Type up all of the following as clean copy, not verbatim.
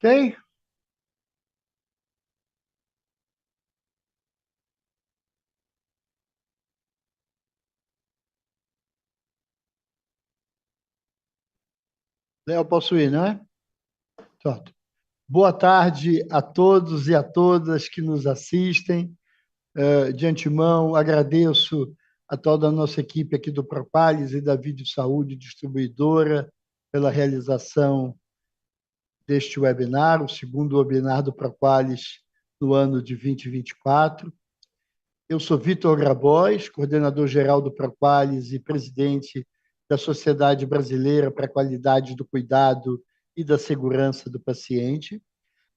Ok? Léo, posso ir, não é? Pronto. Boa tarde a todos e a todas que nos assistem. De antemão, agradeço a toda a nossa equipe aqui do Propales e da Vídeo Saúde Distribuidora pela realização deste webinar, o segundo webinar do Propales no ano de 2024. Eu sou Vitor Grabois, coordenador-geral do Propales e presidente da Sociedade Brasileira para a Qualidade do Cuidado e da Segurança do Paciente.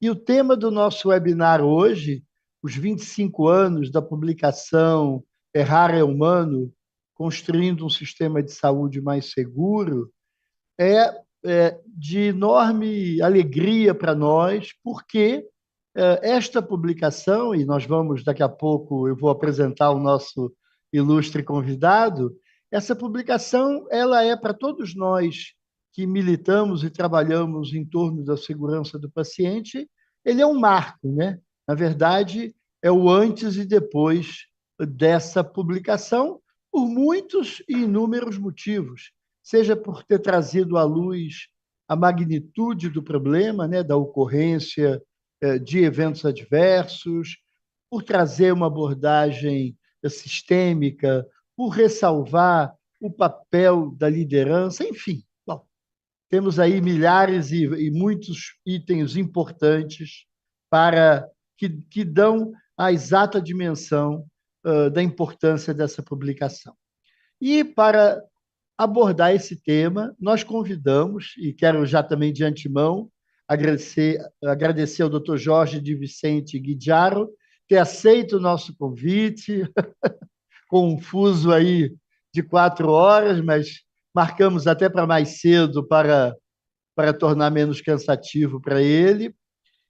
E o tema do nosso webinar hoje, os 25 anos da publicação Errar é Humano, construindo um sistema de saúde mais seguro, é de enorme alegria para nós, porque esta publicação, e nós vamos, daqui a pouco, eu vou apresentar o nosso ilustre convidado, essa publicação ela é para todos nós que militamos e trabalhamos em torno da segurança do paciente, ele é um marco, né? Na verdade, é o antes e depois dessa publicação, por muitos e inúmeros motivos, seja por ter trazido à luz a magnitude do problema, né, da ocorrência de eventos adversos, por trazer uma abordagem sistêmica, por ressalvar o papel da liderança, enfim. Bom, temos aí milhares e muitos itens importantes para que dão a exata dimensão da importância dessa publicação. E para abordar esse tema, nós convidamos, e quero já também de antemão agradecer ao Dr. Jorge de Vicente Guidiaro ter aceito o nosso convite, com um fuso aí de 4 horas, mas marcamos até para mais cedo para tornar menos cansativo para ele.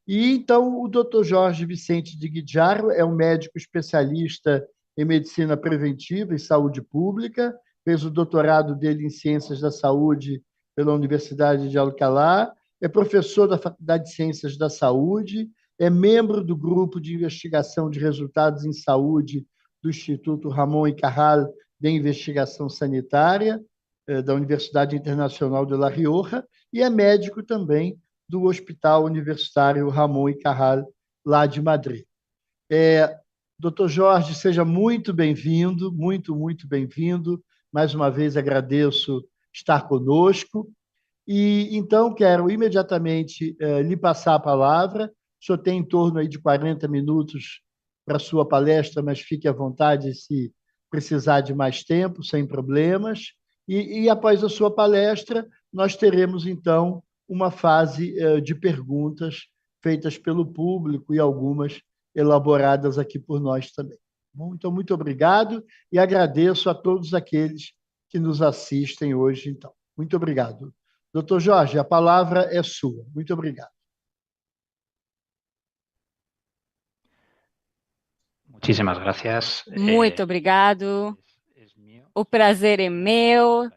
E então o Dr. Jorge Vicente de Guidiaro é um médico especialista em medicina preventiva e saúde pública, fez o doutorado dele em Ciências da Saúde pela Universidade de Alcalá, é professor da Faculdade de Ciências da Saúde, é membro do grupo de investigação de resultados em saúde do Instituto Ramon y Cajal de Investigação Sanitária, da Universidade Internacional de La Rioja, e é médico também do Hospital Universitário Ramon y Cajal, lá de Madrid. Doutor Jorge, seja muito bem-vindo, muito bem-vindo. Mais uma vez agradeço estar conosco. E então quero imediatamente lhe passar a palavra. O senhor tem em torno aí de 40 minutos para a sua palestra, mas fique à vontade se precisar de mais tempo, sem problemas. E após a sua palestra, nós teremos então uma fase de perguntas feitas pelo público e algumas elaboradas aqui por nós também. Bom, então, muito obrigado e agradeço a todos aqueles que nos assistem hoje. Então, muito obrigado. Doutor Jorge, a palavra é sua. Muito obrigado. Muchísimas gracias. Muito obrigado. O prazer é meu.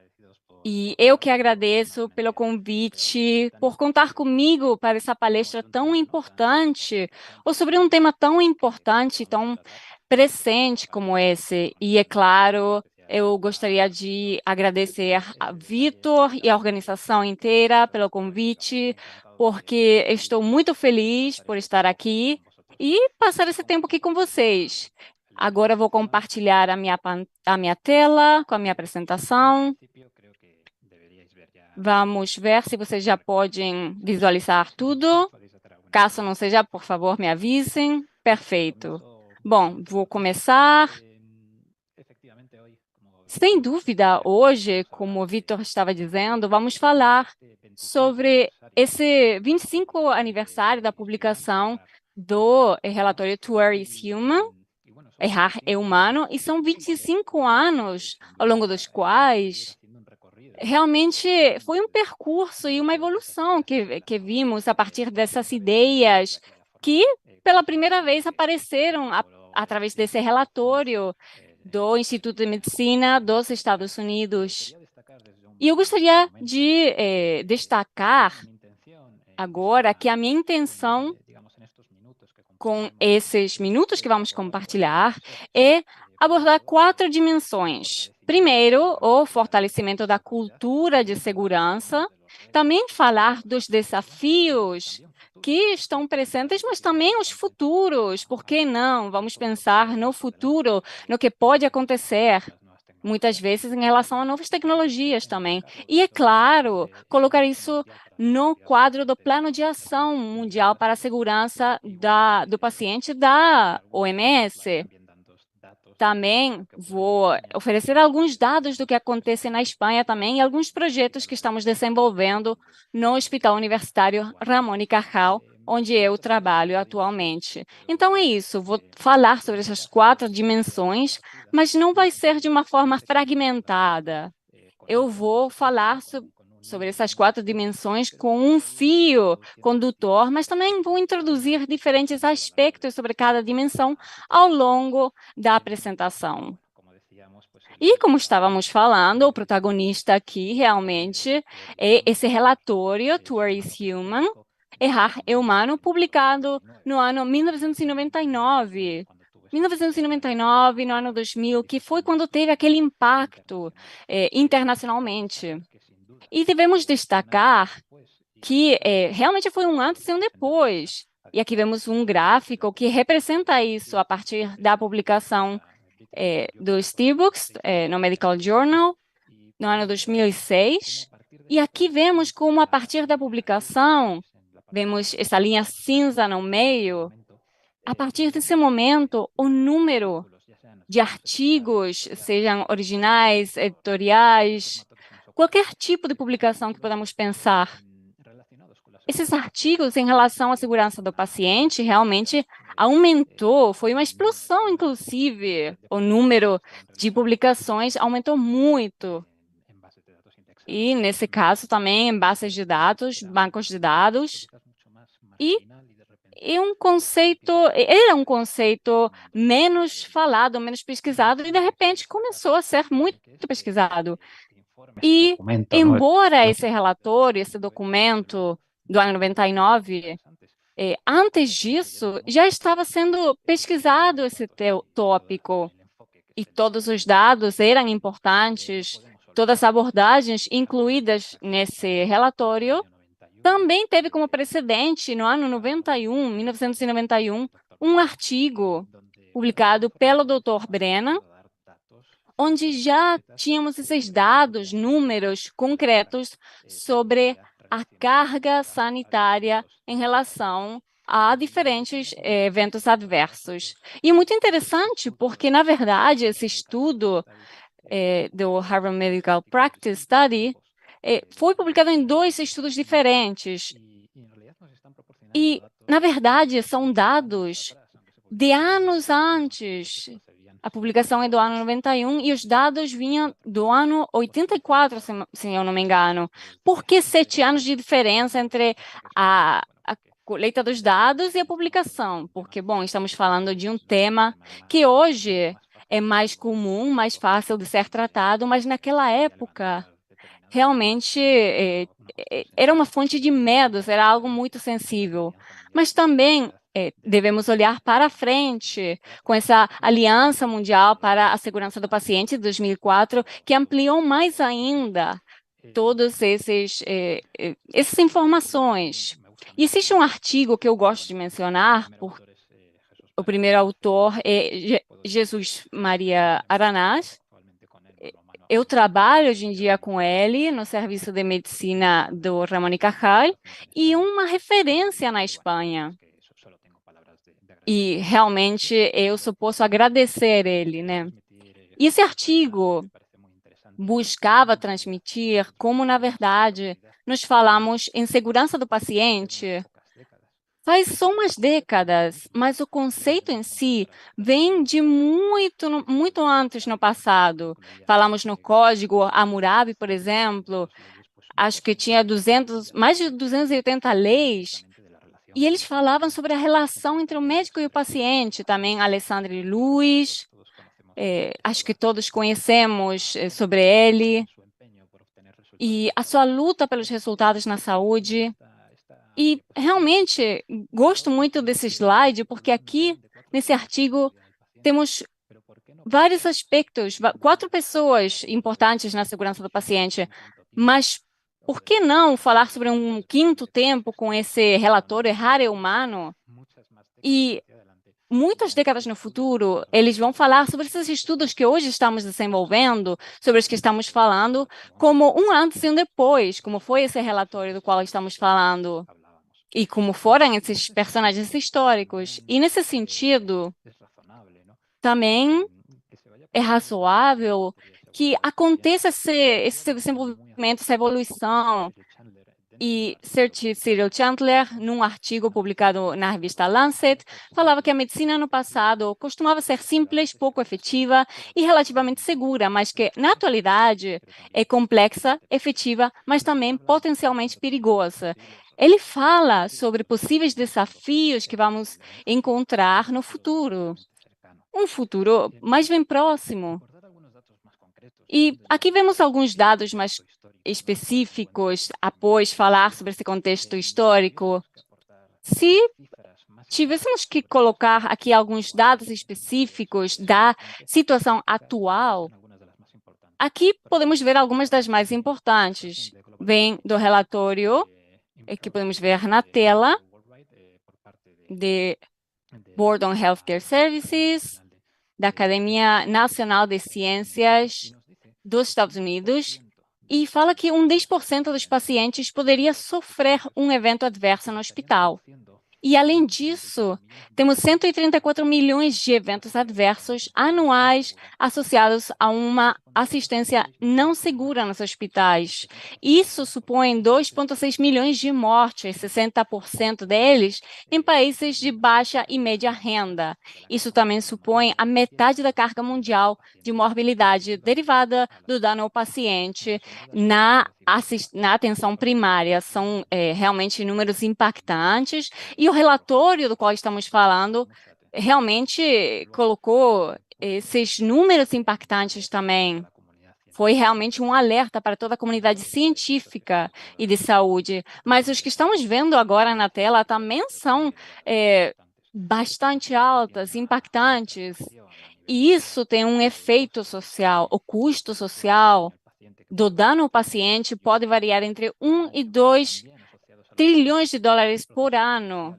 E eu que agradeço pelo convite, por contar comigo para essa palestra tão importante, ou sobre um tema tão importante, tão presente como esse. E, é claro, eu gostaria de agradecer a Vitor e a organização inteira pelo convite, porque estou muito feliz por estar aqui e passar esse tempo aqui com vocês. Agora eu vou compartilhar a minha tela com a minha apresentação. Vamos ver se vocês já podem visualizar tudo. Caso não seja, por favor, me avisem. Perfeito. Bom, vou começar. Sem dúvida, hoje, como o Vitor estava dizendo, vamos falar sobre esse 25º aniversário da publicação do relatório To Err is Human, Errar é Humano, e são 25 anos ao longo dos quais realmente foi um percurso e uma evolução que vimos a partir dessas ideias que, pela primeira vez, apareceram através desse relatório do Instituto de Medicina dos Estados Unidos. E eu gostaria de destacar agora que a minha intenção com esses minutos que vamos compartilhar é abordar 4 dimensões. Primeiro, o fortalecimento da cultura de segurança, também falar dos desafios que estão presentes, mas também os futuros. Por que não? Vamos pensar no futuro, no que pode acontecer, muitas vezes em relação a novas tecnologias também. E, é claro, colocar isso no quadro do Plano de Ação Mundial para a Segurança do Paciente da OMS. Também vou oferecer alguns dados do que acontece na Espanha também e alguns projetos que estamos desenvolvendo no Hospital Universitário Ramón y Cajal, onde eu trabalho atualmente. Então é isso, vou falar sobre essas 4 dimensões, mas não vai ser de uma forma fragmentada. Eu vou falar sobre essas 4 dimensões com um fio condutor, mas também vou introduzir diferentes aspectos sobre cada dimensão ao longo da apresentação. E, como estávamos falando, o protagonista aqui realmente é esse relatório, Towards Human, Errar é Humano, publicado no ano 1999. 1999, no ano 2000, que foi quando teve aquele impacto internacionalmente. E devemos destacar que realmente foi um antes e um depois. E aqui vemos um gráfico que representa isso a partir da publicação do Steelbooks no Medical Journal, no ano 2006. E aqui vemos como, a partir da publicação, vemos essa linha cinza no meio, a partir desse momento, o número de artigos, sejam originais, editoriais, qualquer tipo de publicação que podamos pensar, esses artigos em relação à segurança do paciente realmente aumentou, foi uma explosão, inclusive, o número de publicações aumentou muito. E, nesse caso, também em bases de dados, bancos de dados. E era um conceito menos falado, menos pesquisado, e, de repente, começou a ser muito pesquisado. E, embora esse relatório, esse documento do ano 99, antes disso, já estava sendo pesquisado esse tópico, e todos os dados eram importantes, todas as abordagens incluídas nesse relatório. Também teve como precedente, no ano 1991, um artigo publicado pelo Dr. Brennan, onde já tínhamos esses dados, números concretos sobre a carga sanitária em relação a diferentes eventos adversos. E é muito interessante porque, na verdade, esse estudo do Harvard Medical Practice Study foi publicado em 2 estudos diferentes. E, na verdade, são dados de anos antes. A publicação é do ano 91 e os dados vinham do ano 84, se eu não me engano. Por que 7 anos de diferença entre a colheita dos dados e a publicação? Porque, bom, estamos falando de um tema que hoje é mais comum, mais fácil de ser tratado, mas naquela época realmente era uma fonte de medos, era algo muito sensível. Mas também devemos olhar para frente com essa Aliança Mundial para a Segurança do Paciente de 2004, que ampliou mais ainda todas essas informações. E existe um artigo que eu gosto de mencionar, o primeiro autor é Jesus Maria Aranás. Eu trabalho hoje em dia com ele no serviço de medicina do Ramón y Cajal e uma referência na Espanha. E realmente eu só posso agradecer ele, né? E esse artigo buscava transmitir como, na verdade, nós falamos em segurança do paciente faz só umas décadas, mas o conceito em si vem de muito antes no passado. Falamos no Código Hammurabi, por exemplo, acho que tinha mais de 280 leis, e eles falavam sobre a relação entre o médico e o paciente, também Alessandro Luiz, acho que todos conhecemos sobre ele, e a sua luta pelos resultados na saúde. E realmente gosto muito desse slide, porque aqui nesse artigo temos vários aspectos, 4 pessoas importantes na segurança do paciente, mas por que não falar sobre um quinto tempo com esse relatório Rare Humano? E muitas décadas no futuro, eles vão falar sobre esses estudos que hoje estamos desenvolvendo, sobre os que estamos falando, como um antes e um depois, como foi esse relatório do qual estamos falando, e como foram esses personagens históricos. E nesse sentido, também é razoável que aconteça esse desenvolvimento, essa evolução. E Sir Cyril Chandler, num artigo publicado na revista Lancet, falava que a medicina no passado costumava ser simples, pouco efetiva e relativamente segura, mas que, na atualidade, é complexa, efetiva, mas também potencialmente perigosa. Ele fala sobre possíveis desafios que vamos encontrar no futuro, um futuro mais bem próximo. E aqui vemos alguns dados mais específicos após falar sobre esse contexto histórico. Se tivéssemos que colocar aqui alguns dados específicos da situação atual, aqui podemos ver algumas das mais importantes. Vem do relatório que podemos ver na tela, de Board on Healthcare Services, da Academia Nacional de Ciências dos Estados Unidos, e fala que 10% dos pacientes poderia sofrer um evento adverso no hospital. E, além disso, temos 134 milhões de eventos adversos anuais associados a uma assistência não segura nos hospitais. Isso supõe 2,6 milhões de mortes, 60% deles em países de baixa e média renda. Isso também supõe a metade da carga mundial de morbilidade derivada do dano ao paciente na atenção primária. São realmente números impactantes. E o relatório do qual estamos falando realmente colocou esses números impactantes também. Foi realmente um alerta para toda a comunidade científica e de saúde. Mas os que estamos vendo agora na tela também são bastante altas, impactantes. E isso tem um efeito social. O custo social do dano ao paciente pode variar entre 1 e 2 trilhões de dólares por ano.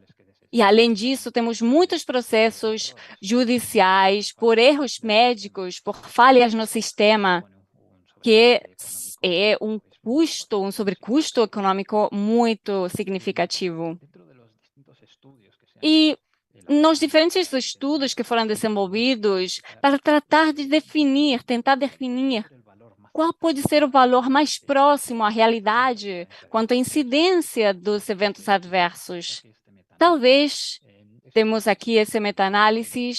E, além disso, temos muitos processos judiciais por erros médicos, por falhas no sistema, que é um custo, um sobrecusto econômico muito significativo. E nos diferentes estudos que foram desenvolvidos para tratar de tentar definir qual pode ser o valor mais próximo à realidade quanto à incidência dos eventos adversos. Talvez temos aqui esse meta-análise,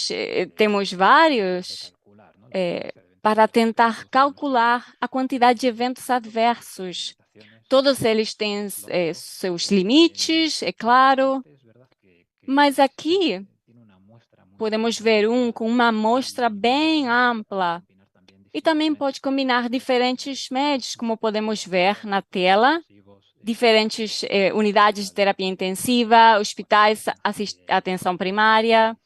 temos vários, para tentar calcular a quantidade de eventos adversos. Todos eles têm seus limites, é claro, mas aqui podemos ver com uma amostra bem ampla. E também pode combinar diferentes médios, como podemos ver na tela, diferentes unidades de terapia intensiva, hospitais, atenção primária.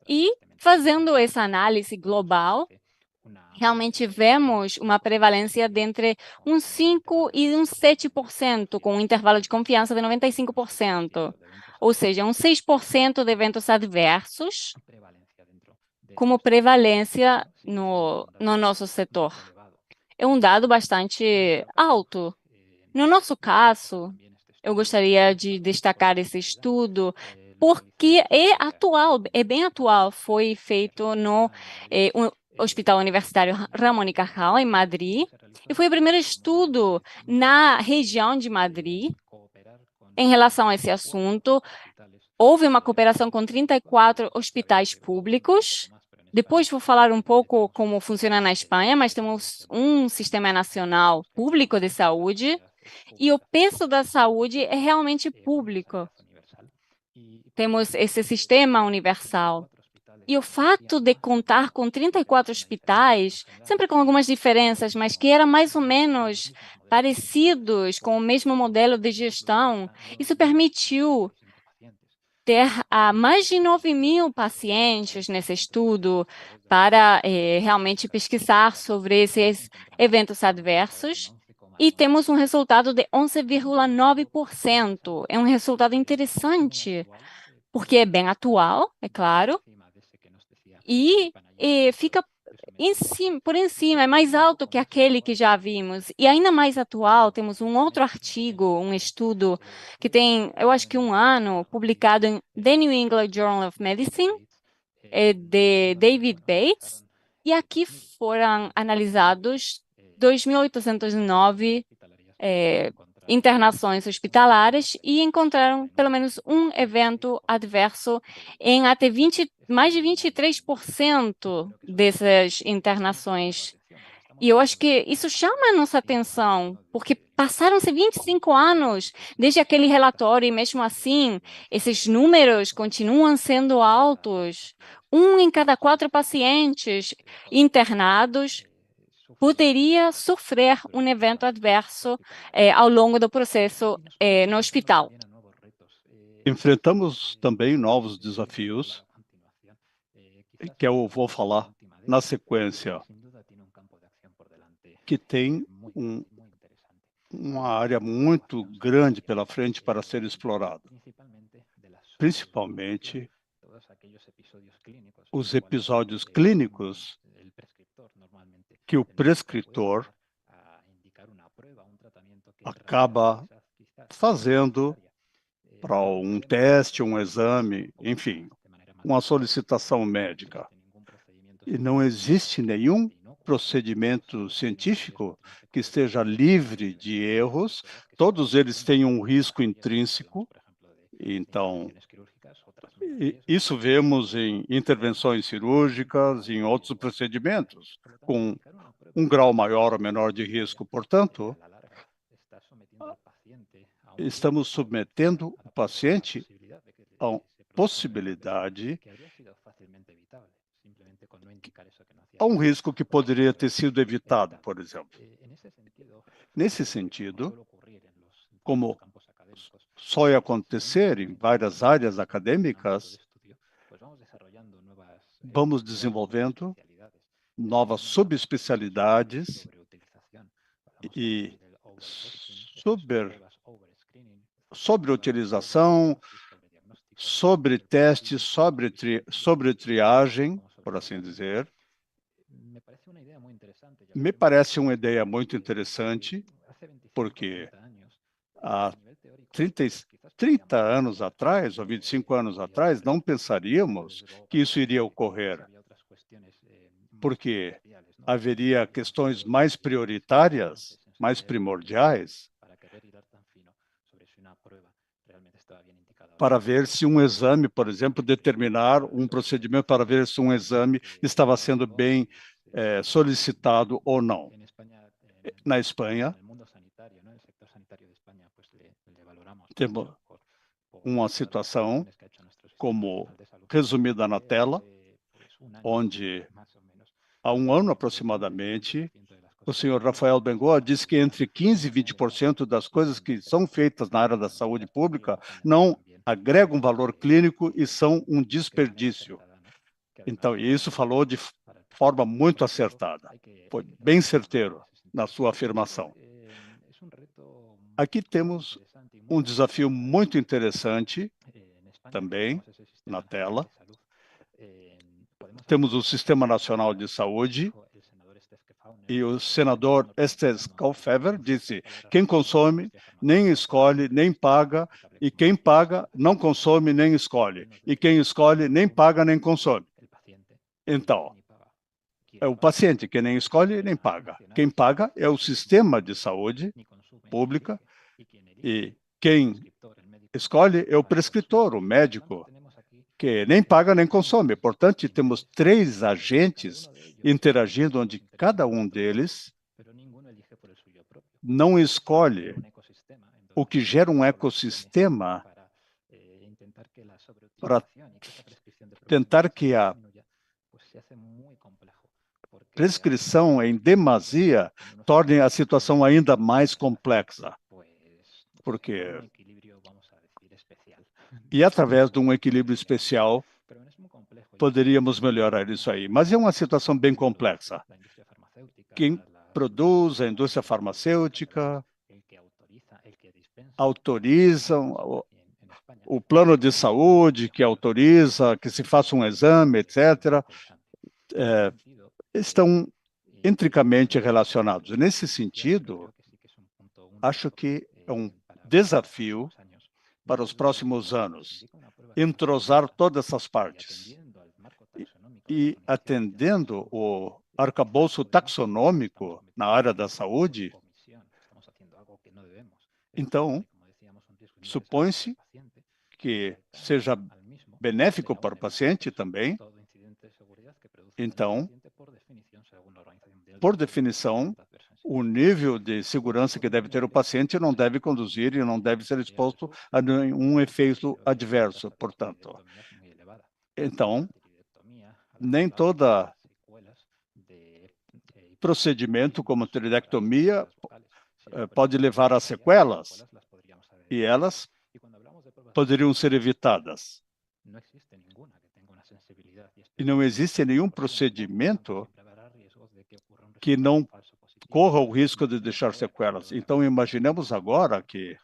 E fazendo essa análise global, realmente vemos uma prevalência de entre 5% e 7%, com um intervalo de confiança de 95%. Ou seja, 6% de eventos adversos como prevalência no nosso setor. É um dado bastante alto. No nosso caso, eu gostaria de destacar esse estudo porque é atual, é bem atual. Foi feito no Hospital Universitário Ramón y Cajal, em Madrid, e foi o primeiro estudo na região de Madrid em relação a esse assunto. Houve uma cooperação com 34 hospitais públicos. Depois vou falar um pouco como funciona na Espanha, mas temos um sistema nacional público de saúde e o peso da saúde é realmente público. Temos esse sistema universal. E o fato de contar com 34 hospitais, sempre com algumas diferenças, mas que eram mais ou menos parecidos com o mesmo modelo de gestão, isso permitiu ter mais de 9.000 pacientes nesse estudo para realmente pesquisar sobre esses eventos adversos. E temos um resultado de 11,9%. É um resultado interessante, porque é bem atual, é claro, e fica por em cima, é mais alto que aquele que já vimos. E ainda mais atual, temos um outro artigo, um estudo que tem, eu acho que um ano, publicado em The New England Journal of Medicine, de David Bates, e aqui foram analisados 2.809 internações hospitalares e encontraram pelo menos um evento adverso em até mais de 23% dessas internações. E eu acho que isso chama a nossa atenção, porque passaram-se 25 anos desde aquele relatório e, mesmo assim, esses números continuam sendo altos. Um em cada 4 pacientes internados poderia sofrer um evento adverso ao longo do processo no hospital. Enfrentamos também novos desafios, que eu vou falar na sequência, que tem uma área muito grande pela frente para ser explorada, principalmente os episódios clínicos que o prescritor acaba fazendo para um teste, um exame, enfim, uma solicitação médica. E não existe nenhum procedimento científico que esteja livre de erros, todos eles têm um risco intrínseco. Então, isso vemos em intervenções cirúrgicas, em outros procedimentos, com um grau maior ou menor de risco. Portanto, estamos submetendo o paciente a possibilidade, a um risco que poderia ter sido evitado, por exemplo. Nesse sentido, como só ia acontecer em várias áreas acadêmicas, vamos desenvolvendo novas subespecialidades e sobre utilização, sobre testes, sobre triagem, por assim dizer. Me parece uma ideia muito interessante, porque há 30 anos atrás, ou 25 anos atrás, não pensaríamos que isso iria ocorrer, porque haveria questões mais prioritárias, mais primordiais, para ver se um exame, por exemplo, determinar um procedimento para ver se um exame estava sendo bem solicitado ou não. Na Espanha, temos uma situação, como resumida na tela, onde há um ano aproximadamente, o senhor Rafael Bengoa disse que entre 15% e 20% das coisas que são feitas na área da saúde pública não agregam valor clínico e são um desperdício. Então, isso falou de forma muito acertada. Foi bem certeiro na sua afirmação. Aqui temos um desafio muito interessante também na tela. Temos o Sistema Nacional de Saúde e o senador Estes Kefauver disse: quem consome nem escolhe, nem paga, e quem paga não consome nem escolhe, e quem escolhe nem paga nem consome. Então, é o paciente que nem escolhe nem paga. Quem paga é o sistema de saúde pública e quem escolhe é o prescritor, o médico, que nem paga nem consome. Portanto, temos 3 agentes interagindo, onde cada um deles não escolhe, o que gera um ecossistema para tentar que a prescrição em demasia torna a situação ainda mais complexa, porque e através de um equilíbrio especial poderíamos melhorar isso aí. Mas é uma situação bem complexa. Quem produz, a indústria farmacêutica, autoriza o plano de saúde, que autoriza que se faça um exame, etc., estão intricamente relacionados. Nesse sentido, acho que é um desafio para os próximos anos entrosar todas essas partes e atendendo o arcabouço taxonômico na área da saúde. Então, supõe-se que seja benéfico para o paciente também. Então, por definição, o nível de segurança que deve ter o paciente não deve conduzir e não deve ser exposto a nenhum efeito adverso, portanto. Então, nem todo procedimento como tiroidectomia pode levar a sequelas, e elas poderiam ser evitadas. E não existe nenhum procedimento que não corra o risco de deixar sequelas. Então, imaginemos agora que,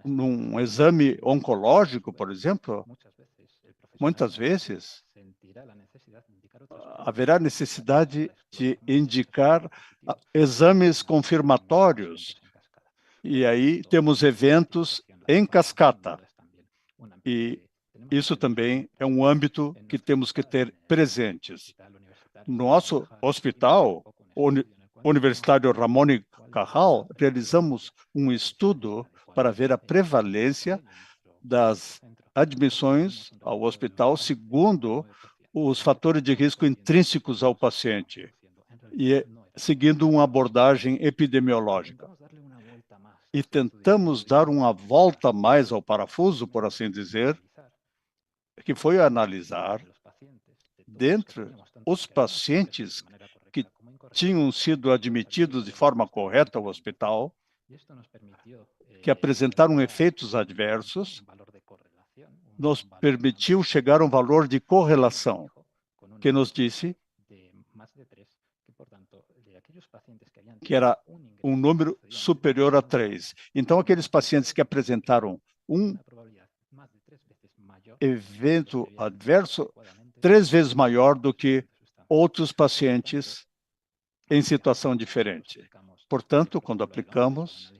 num exame oncológico, por exemplo, muitas vezes haverá necessidade de indicar exames confirmatórios. E aí temos eventos em cascata. E isso também é um âmbito que temos que ter presentes. Nosso hospital universitário Ramon y Cajal, realizamos um estudo para ver a prevalência das admissões ao hospital segundo os fatores de risco intrínsecos ao paciente e seguindo uma abordagem epidemiológica. E tentamos dar uma volta mais ao parafuso, por assim dizer, que foi analisar, dentre os pacientes que tinham sido admitidos de forma correta ao hospital, que apresentaram efeitos adversos, nos permitiu chegar a um valor de correlação, que nos disse que era um número superior a 3. Então, aqueles pacientes que apresentaram um evento adverso 3 vezes maior do que outros pacientes em situação diferente. Portanto, quando aplicamos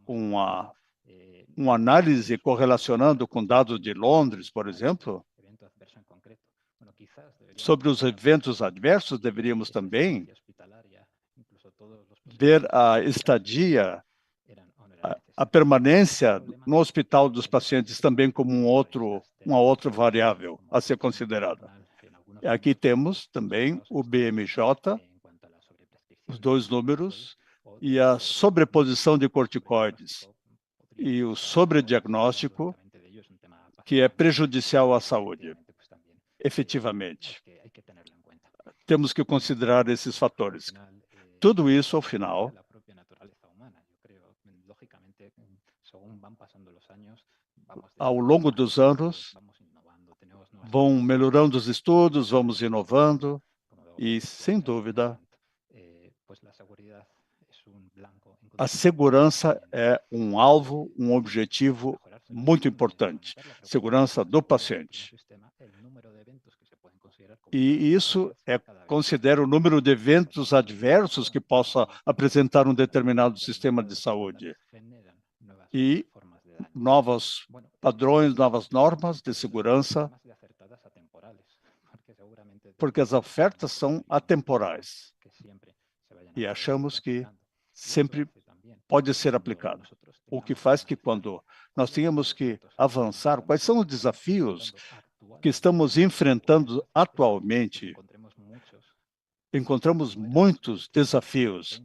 uma análise correlacionando com dados de Londres, por exemplo, sobre os eventos adversos, deveríamos também ver a estadia, a permanência no hospital dos pacientes também como uma outra variável a ser considerada. Aqui temos também o BMJ, os 2 números, e a sobreposição de corticoides, e o sobrediagnóstico, que é prejudicial à saúde, efetivamente. Temos que considerar esses fatores. Tudo isso, ao final, ao longo dos anos, vão melhorando os estudos, vamos inovando, e, sem dúvida, a segurança é um alvo, um objetivo muito importante. Segurança do paciente. E isso considera o número de eventos adversos que possa apresentar um determinado sistema de saúde. E novos padrões, novas normas de segurança, porque as ofertas são atemporais. E achamos que sempre pode ser aplicado. O que faz que, quando nós tenhamos que avançar, quais são os desafios que estamos enfrentando atualmente? Encontramos muitos desafios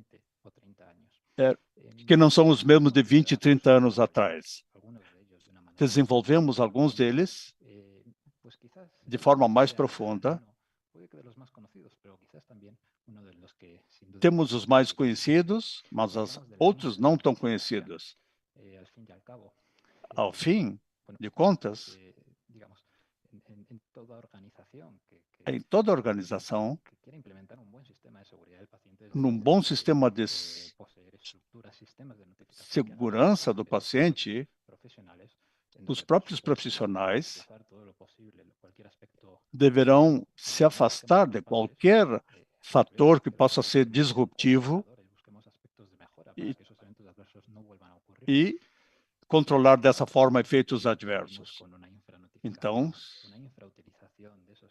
que não são os mesmos de 20 e 30 anos atrás. Desenvolvemos alguns deles de forma mais profunda. Temos os mais conhecidos, mas os outros não tão conhecidos. Ao fim de contas, em toda organização, num bom sistema de segurança do paciente, os próprios profissionais deverão se afastar de qualquer fator que possa ser disruptivo e controlar dessa forma efeitos adversos. Então,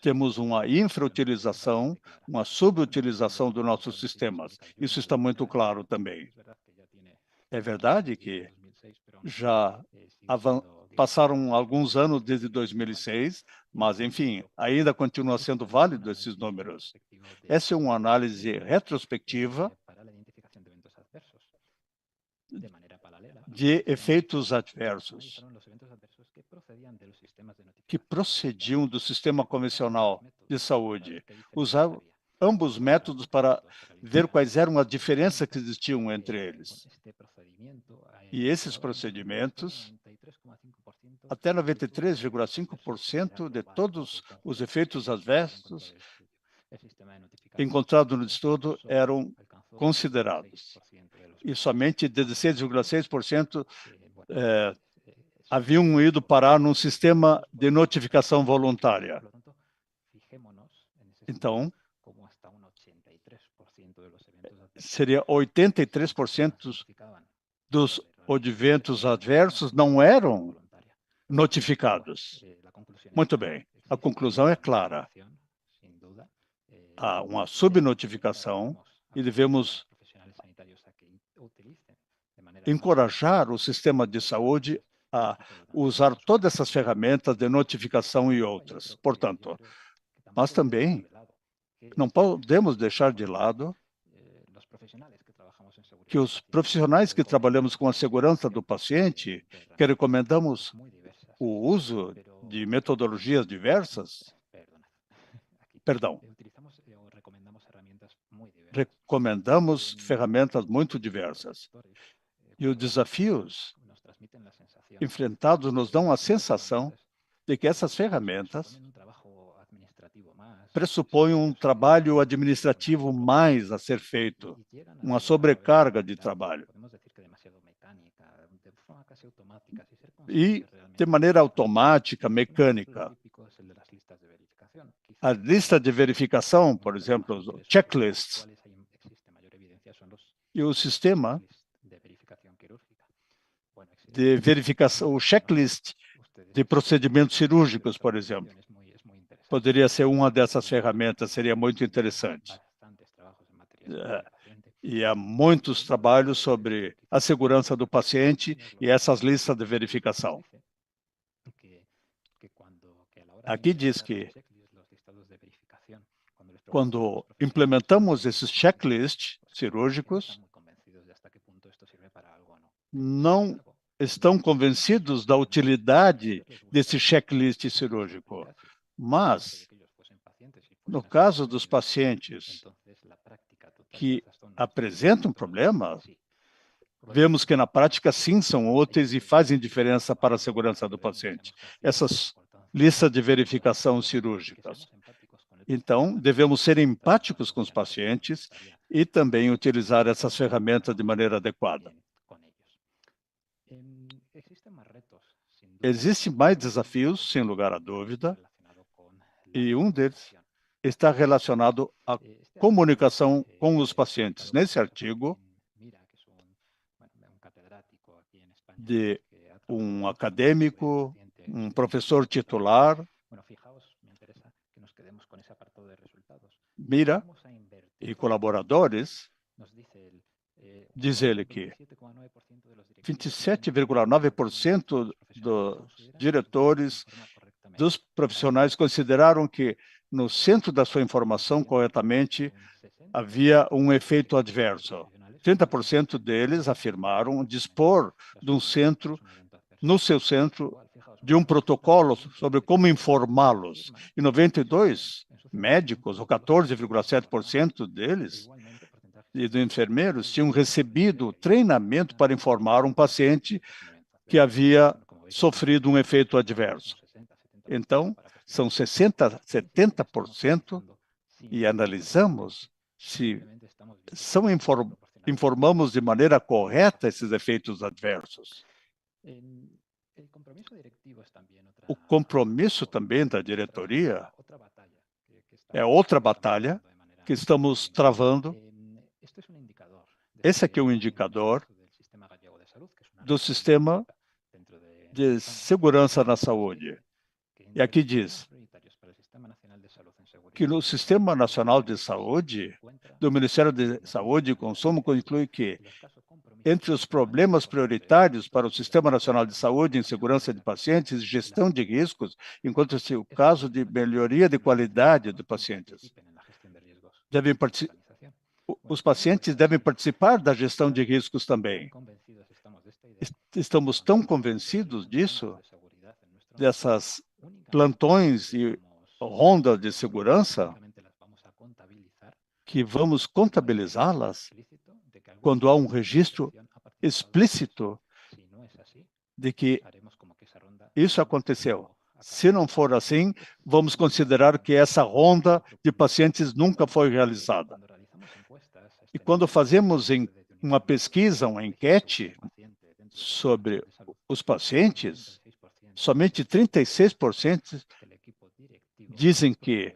temos uma infrautilização, uma subutilização dos nossos sistemas. Isso está muito claro também. É verdade que já passaram alguns anos desde 2006, mas, enfim, ainda continua sendo válido esses números. Essa é uma análise retrospectiva de efeitos adversos que procediam do sistema convencional de saúde. Usavam ambos métodos para ver quais eram as diferenças que existiam entre eles. E esses procedimentos, até 93,5% de todos os efeitos adversos encontrados no estudo eram considerados. E somente 16,6% haviam ido parar num sistema de notificação voluntária. Então, seria 83% dos eventos adversos não eram notificados. Muito bem, a conclusão é clara. Há uma subnotificação e devemos encorajar o sistema de saúde a usar todas essas ferramentas de notificação e outras. Portanto, mas também não podemos deixar de lado que os profissionais que trabalhamos com a segurança do paciente, que recomendamos o uso de metodologias diversas, recomendamos ferramentas muito diversas. E os desafios enfrentados nos dão a sensação de que essas ferramentas pressupõem um trabalho administrativo mais a ser feito, uma sobrecarga de trabalho. E de maneira automática, mecânica. A lista de verificação, por exemplo, os checklists, e o sistema de verificação, o checklist de procedimentos cirúrgicos, por exemplo, poderia ser uma dessas ferramentas, seria muito interessante. E há muitos trabalhos sobre a segurança do paciente e essas listas de verificação. Aqui diz que quando implementamos esses checklists cirúrgicos, não estão convencidos da utilidade desse checklist cirúrgico. Mas, no caso dos pacientes que apresentam problemas, vemos que na prática sim são úteis e fazem diferença para a segurança do paciente. Essas listas de verificação cirúrgicas. Então, devemos ser empáticos com os pacientes e também utilizar essas ferramentas de maneira adequada. Existem mais desafios, sem lugar a dúvida, e um deles está relacionado à comunicação com os pacientes. Nesse artigo, de um acadêmico, um professor titular, Mira, e colaboradores, diz ele que 27,9% dos diretores, dos profissionais consideraram que no centro da sua informação, corretamente, havia um efeito adverso. 30% deles afirmaram dispor de um centro, no seu centro, de um protocolo sobre como informá-los. Em 92, médicos, ou 14,7% deles, e dos enfermeiros, tinham recebido treinamento para informar um paciente que havia sofrido um efeito adverso. Então, são 70%, e analisamos se informamos de maneira correta esses efeitos adversos. O compromisso também da diretoria é outra batalha que estamos travando. Esse aqui é um indicador do Sistema de Segurança na Saúde. E aqui diz que no Sistema Nacional de Saúde, do Ministério da Saúde e Consumo, conclui que entre os problemas prioritários para o Sistema Nacional de Saúde em segurança de pacientes e gestão de riscos, encontra-se o caso de melhoria de qualidade de pacientes. Os pacientes devem participar da gestão de riscos também. Estamos tão convencidos disso, dessas plantões e rondas de segurança, que vamos contabilizá-las quando há um registro explícito de que isso aconteceu. Se não for assim, vamos considerar que essa ronda de pacientes nunca foi realizada. E quando fazemos uma pesquisa, uma enquete sobre os pacientes, somente 36% dizem que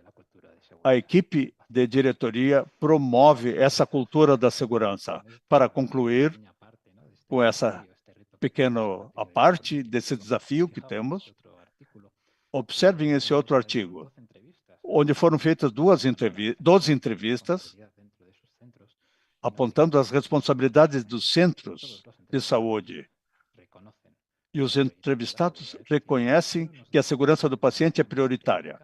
a equipe de diretoria promove essa cultura da segurança. Para concluir com essa pequena parte desse desafio que temos, observem esse outro artigo, onde foram feitas 12 entrevistas, apontando as responsabilidades dos centros de saúde. E os entrevistados reconhecem que a segurança do paciente é prioritária.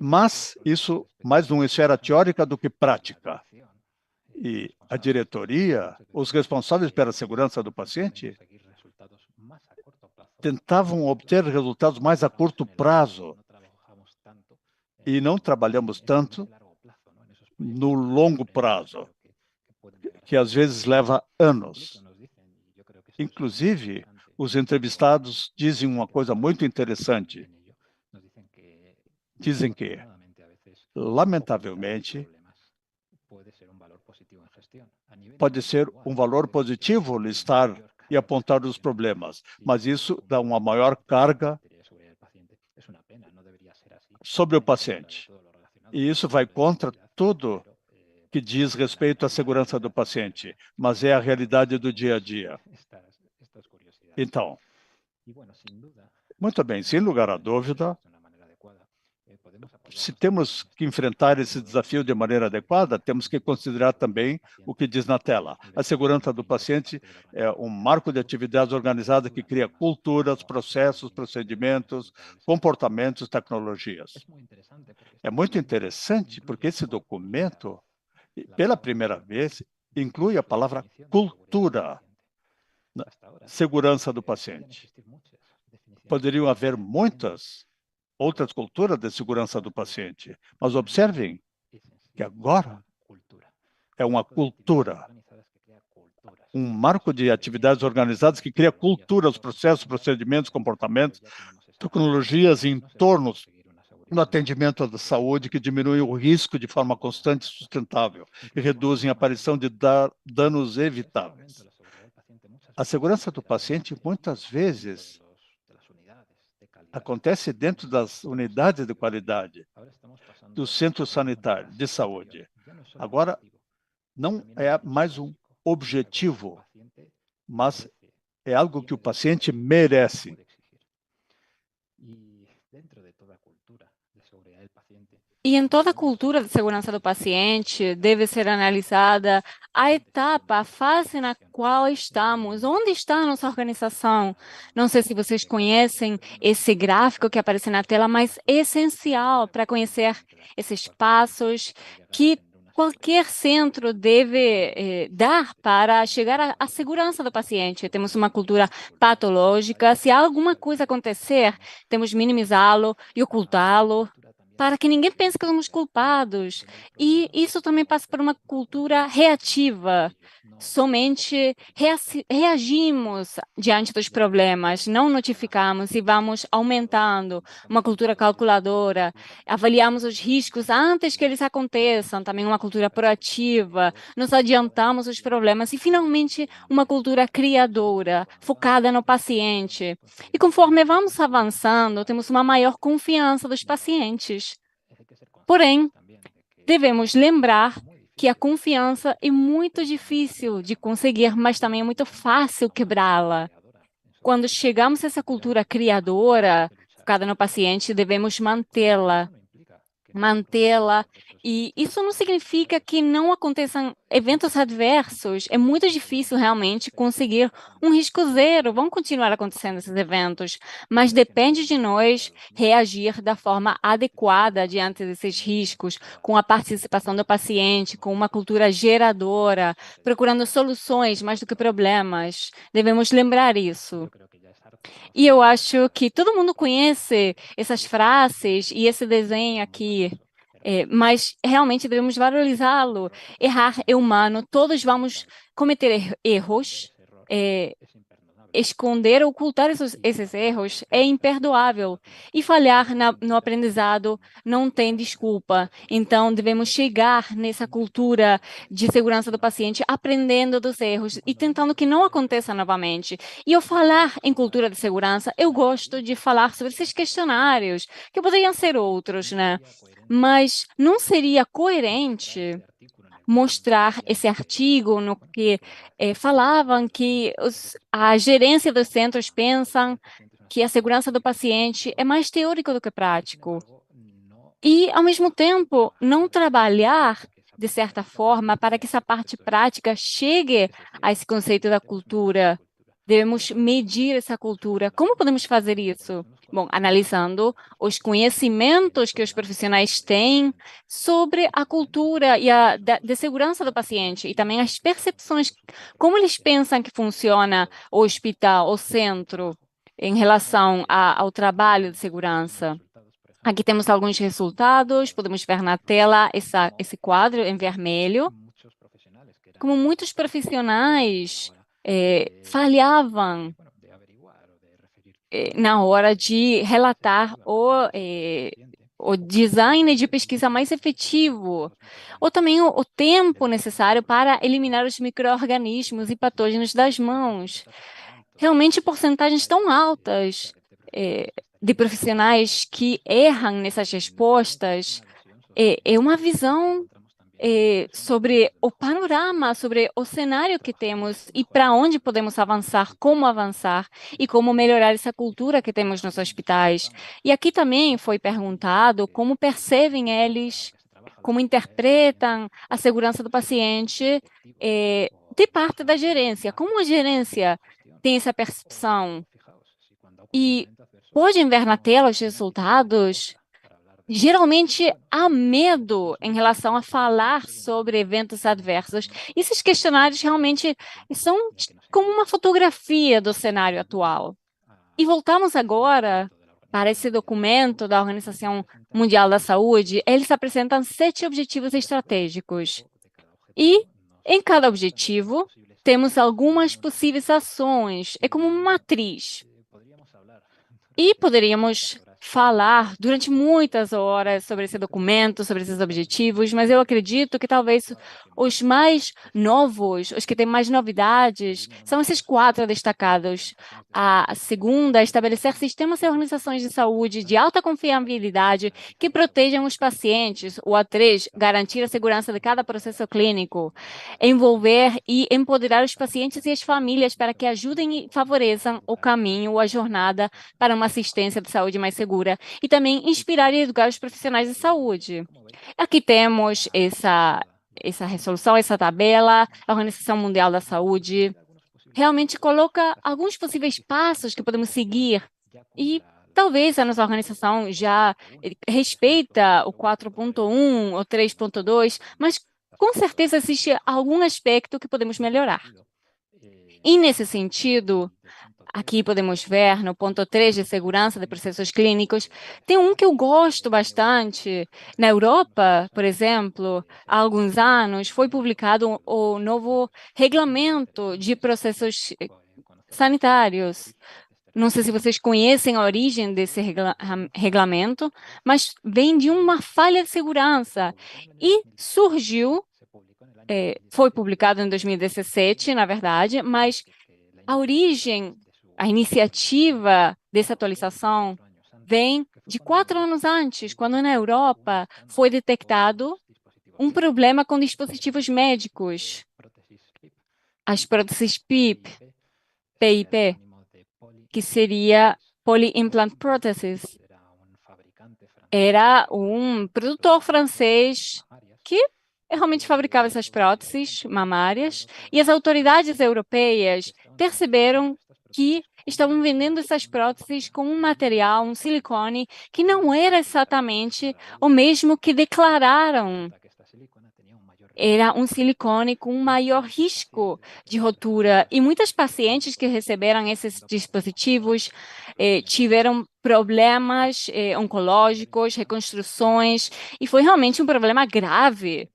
Mas isso mais numa esfera teórica do que prática. E a diretoria, os responsáveis pela segurança do paciente, tentavam obter resultados mais a curto prazo. E não trabalhamos tanto no longo prazo, que às vezes leva anos. Inclusive, os entrevistados dizem uma coisa muito interessante. Dizem que, lamentavelmente, pode ser um valor positivo listar e apontar os problemas, mas isso dá uma maior carga sobre o paciente. E isso vai contra tudo que diz respeito à segurança do paciente, mas é a realidade do dia a dia. Então, muito bem, sem lugar a dúvida, se temos que enfrentar esse desafio de maneira adequada, temos que considerar também o que diz na tela. A segurança do paciente é um marco de atividades organizada que cria culturas, processos, procedimentos, comportamentos, tecnologias. É muito interessante porque esse documento, pela primeira vez, inclui a palavra cultura, segurança do paciente. Poderiam haver muitas outras culturas de segurança do paciente, mas observem que agora é uma cultura, um marco de atividades organizadas que cria culturas, processos, procedimentos, comportamentos, tecnologias e entornos no atendimento da saúde que diminuem o risco de forma constante e sustentável e reduzem a aparição de danos evitáveis. A segurança do paciente, muitas vezes, acontece dentro das unidades de qualidade do centro sanitário de saúde. Agora, não é mais um objetivo, mas é algo que o paciente merece. E em toda a cultura de segurança do paciente deve ser analisada a etapa, a fase na qual estamos, onde está a nossa organização. Não sei se vocês conhecem esse gráfico que aparece na tela, mas é essencial para conhecer esses passos que qualquer centro deve dar para chegar à segurança do paciente. Temos uma cultura patológica. Se alguma coisa acontecer, temos minimizá-lo e ocultá-lo, para que ninguém pense que somos culpados. E isso também passa por uma cultura reativa. Somente reagimos diante dos problemas, não notificamos e vamos aumentando uma cultura calculadora, avaliamos os riscos antes que eles aconteçam, também uma cultura proativa, nos adiantamos os problemas e, finalmente, uma cultura criadora, focada no paciente. E conforme vamos avançando, temos uma maior confiança dos pacientes. Porém, devemos lembrar que a confiança é muito difícil de conseguir, mas também é muito fácil quebrá-la. Quando chegamos a essa cultura criadora, focada no paciente, devemos mantê-la. E isso não significa que não aconteçam eventos adversos. É muito difícil realmente conseguir um risco zero. Vão continuar acontecendo esses eventos, mas depende de nós reagir da forma adequada diante desses riscos, com a participação do paciente, com uma cultura geradora, procurando soluções mais do que problemas. Devemos lembrar isso. E eu acho que todo mundo conhece essas frases e esse desenho aqui, mas realmente devemos valorizá-lo. Errar é humano, todos vamos cometer erros. Esconder ou ocultar esses erros é imperdoável. E falhar no aprendizado não tem desculpa. Então, devemos chegar nessa cultura de segurança do paciente, aprendendo dos erros e tentando que não aconteça novamente. E ao falar em cultura de segurança, eu gosto de falar sobre esses questionários, que poderiam ser outros, né? Mas não seria coerente mostrar esse artigo no que falavam que a gerência dos centros pensam que a segurança do paciente é mais teórico do que prático. E, ao mesmo tempo, não trabalhar, de certa forma, para que essa parte prática chegue a esse conceito da cultura. Devemos medir essa cultura. Como podemos fazer isso? Bom, analisando os conhecimentos que os profissionais têm sobre a cultura e de segurança do paciente e também as percepções, como eles pensam que funciona o hospital, o centro, em relação ao trabalho de segurança. Aqui temos alguns resultados, podemos ver na tela esse quadro em vermelho. Como muitos profissionais falhavam na hora de relatar o design de pesquisa mais efetivo, ou também o tempo necessário para eliminar os micro-organismos e patógenos das mãos. Realmente, porcentagens tão altas de profissionais que erram nessas respostas é uma visão sobre o panorama, sobre o cenário que temos e para onde podemos avançar e como melhorar essa cultura que temos nos hospitais. E aqui também foi perguntado como percebem eles, como interpretam a segurança do paciente de parte da gerência. Como a gerência tem essa percepção? E podem ver na tela os resultados. Geralmente há medo em relação a falar sobre eventos adversos. Esses questionários realmente são como uma fotografia do cenário atual. E voltamos agora para esse documento da Organização Mundial da Saúde. Eles apresentam 7 objetivos estratégicos. E em cada objetivo temos algumas possíveis ações. É como uma matriz. E poderíamos falar durante muitas horas sobre esse documento, sobre esses objetivos, mas eu acredito que talvez os mais novos, os que têm mais novidades, são esses 4 destacados. A segunda, estabelecer sistemas e organizações de saúde de alta confiabilidade que protejam os pacientes. O A3, garantir a segurança de cada processo clínico. Envolver e empoderar os pacientes e as famílias para que ajudem e favoreçam o caminho ou a jornada para uma assistência de saúde mais segura e também inspirar e educar os profissionais de saúde. Aqui temos essa resolução, essa tabela, a Organização Mundial da Saúde realmente coloca alguns possíveis passos que podemos seguir e talvez a nossa organização já respeita o 4.1 ou 3.2, mas com certeza existe algum aspecto que podemos melhorar. E, nesse sentido, aqui podemos ver no ponto 3 de segurança de processos clínicos, tem um que eu gosto bastante. Na Europa, por exemplo, há alguns anos, foi publicado o novo regulamento de processos sanitários. Não sei se vocês conhecem a origem desse regulamento, mas vem de uma falha de segurança e surgiu, foi publicado em 2017, na verdade, mas a origem, a iniciativa dessa atualização vem de 4 anos antes, quando na Europa foi detectado um problema com dispositivos médicos, as próteses PIP, que seria Poly-Implant Prosthesis. Era um produtor francês que realmente fabricava essas próteses mamárias e as autoridades europeias perceberam que estavam vendendo essas próteses com um material, um silicone, que não era exatamente o mesmo que declararam. Era um silicone com um maior risco de rotura. E muitas pacientes que receberam esses dispositivos tiveram problemas oncológicos, reconstruções, e foi realmente um problema grave.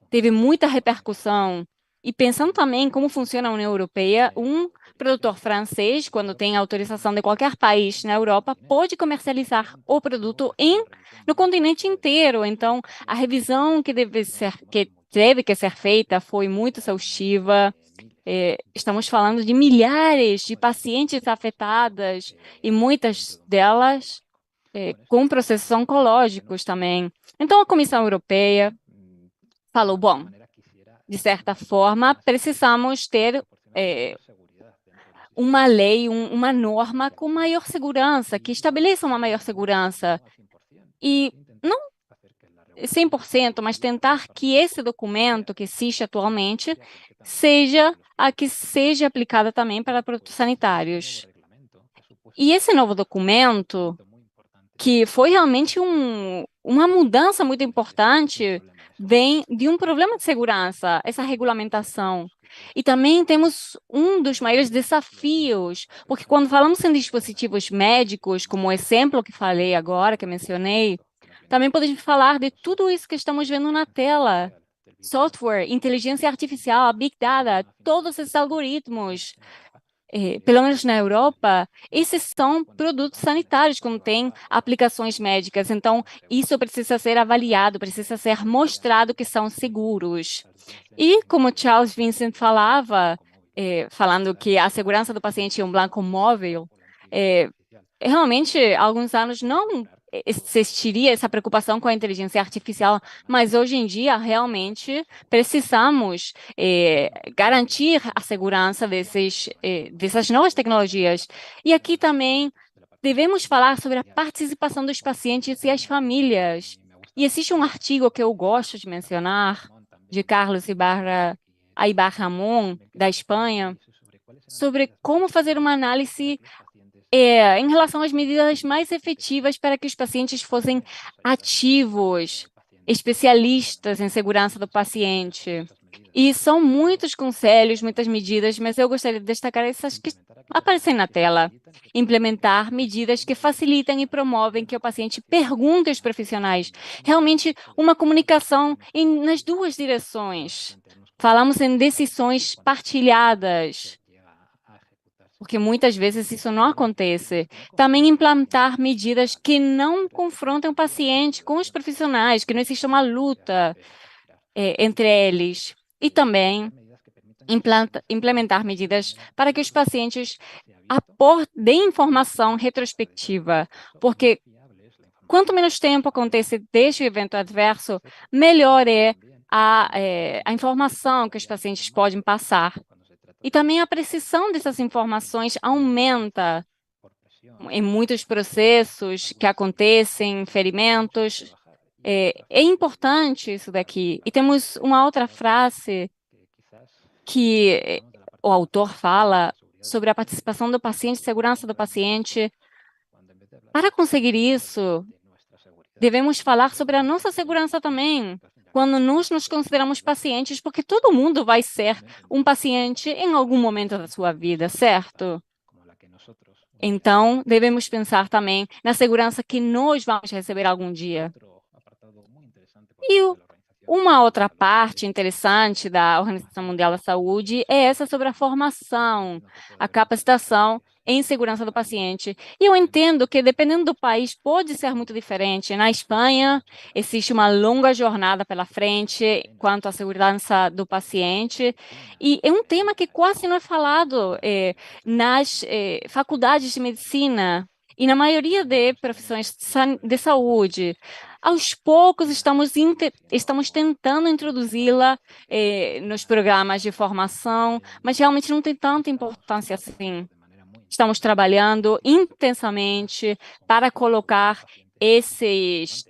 Teve muita repercussão. E pensando também como funciona a União Europeia, um produtor francês, quando tem autorização de qualquer país na Europa, pode comercializar o produto no continente inteiro. Então, a revisão que teve que ser feita foi muito exaustiva. Estamos falando de milhares de pacientes afetadas e muitas delas com processos oncológicos também. Então, a Comissão Europeia falou, bom, de certa forma, precisamos ter uma lei, uma norma com maior segurança, que estabeleça uma maior segurança. E não 100%, mas tentar que esse documento que existe atualmente seja aplicada também para produtos sanitários. E esse novo documento, que foi realmente uma mudança muito importante, vem de um problema de segurança, essa regulamentação. E também temos um dos maiores desafios, porque quando falamos em dispositivos médicos, como o exemplo que falei agora, que mencionei, também podemos falar de tudo isso que estamos vendo na tela. Software, inteligência artificial, Big Data, todos esses algoritmos. Pelo menos na Europa, esses são produtos sanitários, como tem aplicações médicas. Então, isso precisa ser avaliado, precisa ser mostrado que são seguros. E, como Charles Vincent falava, falando que a segurança do paciente é um blanco móvel, realmente, há alguns anos não existiria essa preocupação com a inteligência artificial, mas hoje em dia, realmente, precisamos garantir a segurança dessas novas tecnologias. E aqui também devemos falar sobre a participação dos pacientes e as famílias. E existe um artigo que eu gosto de mencionar, de Carlos Ibarra Ramón, da Espanha, sobre como fazer uma análise em relação às medidas mais efetivas para que os pacientes fossem ativos, especialistas em segurança do paciente. E são muitos conselhos, muitas medidas, mas eu gostaria de destacar essas que aparecem na tela. Implementar medidas que facilitem e promovem que o paciente pergunte aos profissionais. Realmente, uma comunicação nas duas direções. Falamos em decisões partilhadas, porque muitas vezes isso não acontece. Também implantar medidas que não confrontem o paciente com os profissionais, que não exista uma luta entre eles. E também implementar medidas para que os pacientes deem informação retrospectiva, porque quanto menos tempo acontece desde o evento adverso, melhor é a informação que os pacientes podem passar. E também a precisão dessas informações aumenta em muitos processos que acontecem, ferimentos. É importante isso daqui. E temos uma outra frase que o autor fala sobre a participação do paciente, segurança do paciente. Para conseguir isso, devemos falar sobre a nossa segurança também. quando nós nos consideramos pacientes, porque todo mundo vai ser um paciente em algum momento da sua vida, certo? Então, devemos pensar também na segurança que nós vamos receber algum dia. E uma outra parte interessante da Organização Mundial da Saúde é essa sobre a formação, a capacitação em segurança do paciente. E eu entendo que, dependendo do país, pode ser muito diferente. Na Espanha, existe uma longa jornada pela frente quanto à segurança do paciente, e é um tema que quase não é falado nas faculdades de medicina e na maioria de profissões de saúde. Aos poucos, estamos tentando introduzi-la nos programas de formação, mas realmente não tem tanta importância assim. Estamos trabalhando intensamente para colocar esses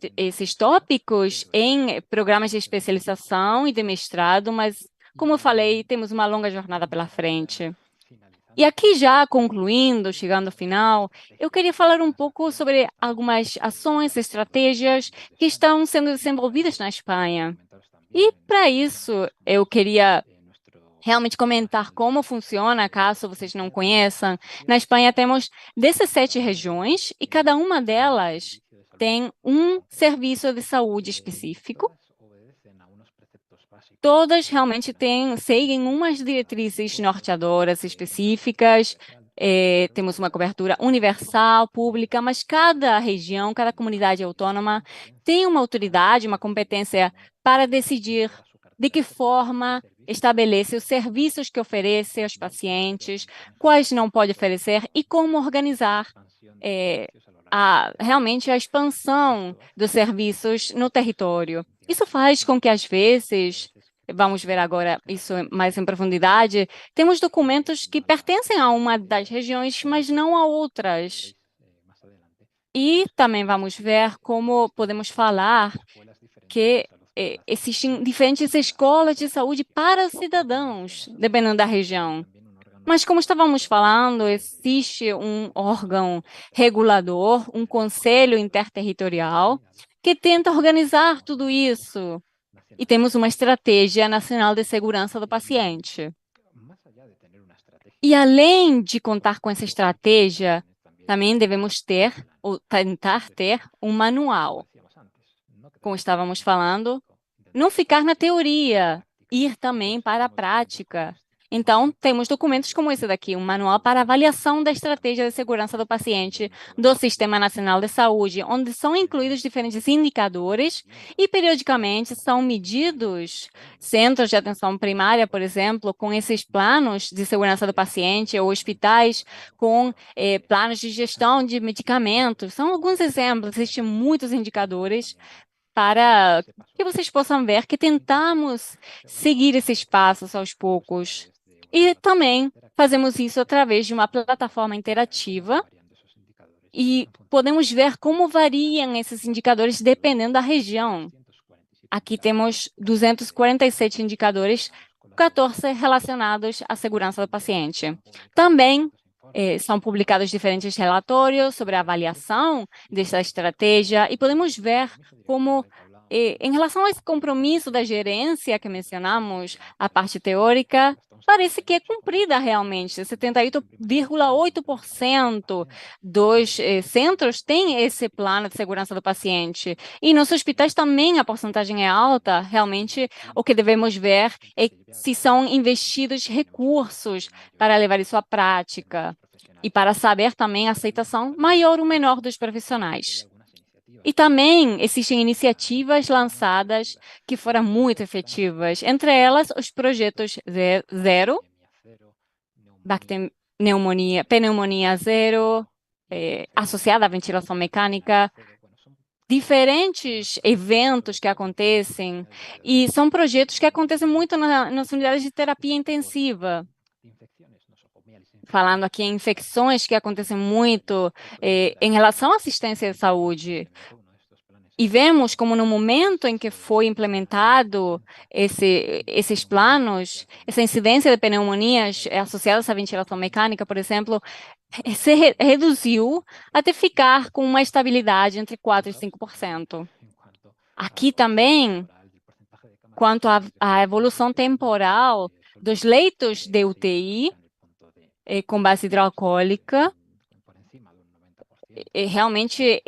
tópicos em programas de especialização e de mestrado, mas, como eu falei, temos uma longa jornada pela frente. E aqui já concluindo, chegando ao final, eu queria falar um pouco sobre algumas ações, estratégias que estão sendo desenvolvidas na Espanha. E para isso, eu queria realmente comentar como funciona, caso vocês não conheçam. Na Espanha temos 17 regiões e cada uma delas tem um serviço de saúde específico. Todas realmente seguem umas diretrizes norteadoras específicas, temos uma cobertura universal, pública, mas cada região, cada comunidade autônoma tem uma autoridade, uma competência para decidir de que forma estabelece os serviços que oferece aos pacientes, quais não pode oferecer e como organizar realmente a expansão dos serviços no território. Isso faz com que, às vezes, vamos ver agora isso mais em profundidade, temos documentos que pertencem a uma das regiões, mas não a outras. E também vamos ver como podemos falar que existem diferentes escolas de saúde para cidadãos, dependendo da região. Mas, como estávamos falando, existe um órgão regulador, um conselho interterritorial, que tenta organizar tudo isso. E temos uma estratégia nacional de segurança do paciente. E, além de contar com essa estratégia, também devemos ter, ou tentar ter, um manual. Como estávamos falando, não ficar na teoria, ir também para a prática. Então, temos documentos como esse daqui, um manual para avaliação da estratégia de segurança do paciente do Sistema Nacional de Saúde, onde são incluídos diferentes indicadores e, periodicamente, são medidos centros de atenção primária, por exemplo, com esses planos de segurança do paciente, ou hospitais com planos de gestão de medicamentos. São alguns exemplos, existem muitos indicadores para que vocês possam ver que tentamos seguir esses passos aos poucos. E também fazemos isso através de uma plataforma interativa e podemos ver como variam esses indicadores dependendo da região. Aqui temos 247 indicadores, 14 relacionados à segurança do paciente. Também são publicados diferentes relatórios sobre a avaliação dessa estratégia e podemos ver como, em relação a esse compromisso da gerência que mencionamos, a parte teórica, parece que é cumprida realmente. 78,8% dos centros têm esse plano de segurança do paciente. E nos hospitais também a porcentagem é alta. Realmente, o que devemos ver é se são investidos recursos para levar isso à prática e para saber também a aceitação maior ou menor dos profissionais. E também existem iniciativas lançadas que foram muito efetivas, entre elas os projetos Zero, pneumonia zero, associada à ventilação mecânica, diferentes eventos que acontecem, e são projetos que acontecem muito nas unidades de terapia intensiva. Falando aqui em infecções que acontecem muito em relação à assistência de saúde. E vemos como no momento em que foi implementado esses planos, essa incidência de pneumonias associadas à ventilação mecânica, por exemplo, se reduziu até ficar com uma estabilidade entre 4% e 5%. Aqui também quanto à evolução temporal dos leitos de UTI com base hidroalcoólica. Realmente,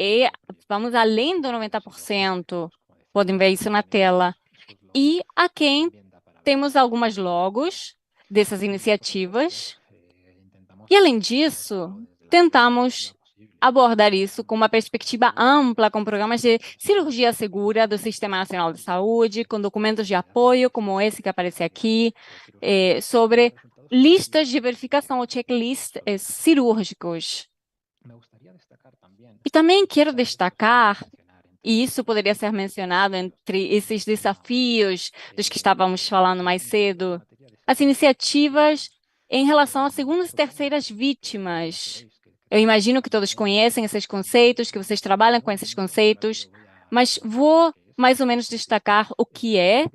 vamos além do 90%. Podem ver isso na tela. E aqui temos algumas logos dessas iniciativas. E, além disso, tentamos abordar isso com uma perspectiva ampla, com programas de cirurgia segura do Sistema Nacional de Saúde, com documentos de apoio, como esse que aparece aqui, sobre listas de verificação ou checklists cirúrgicos. E também quero destacar, e isso poderia ser mencionado entre esses desafios dos que estávamos falando mais cedo, as iniciativas em relação às segundas e terceiras vítimas. Eu imagino que todos conhecem esses conceitos, que vocês trabalham com esses conceitos, mas vou mais ou menos destacar o que é,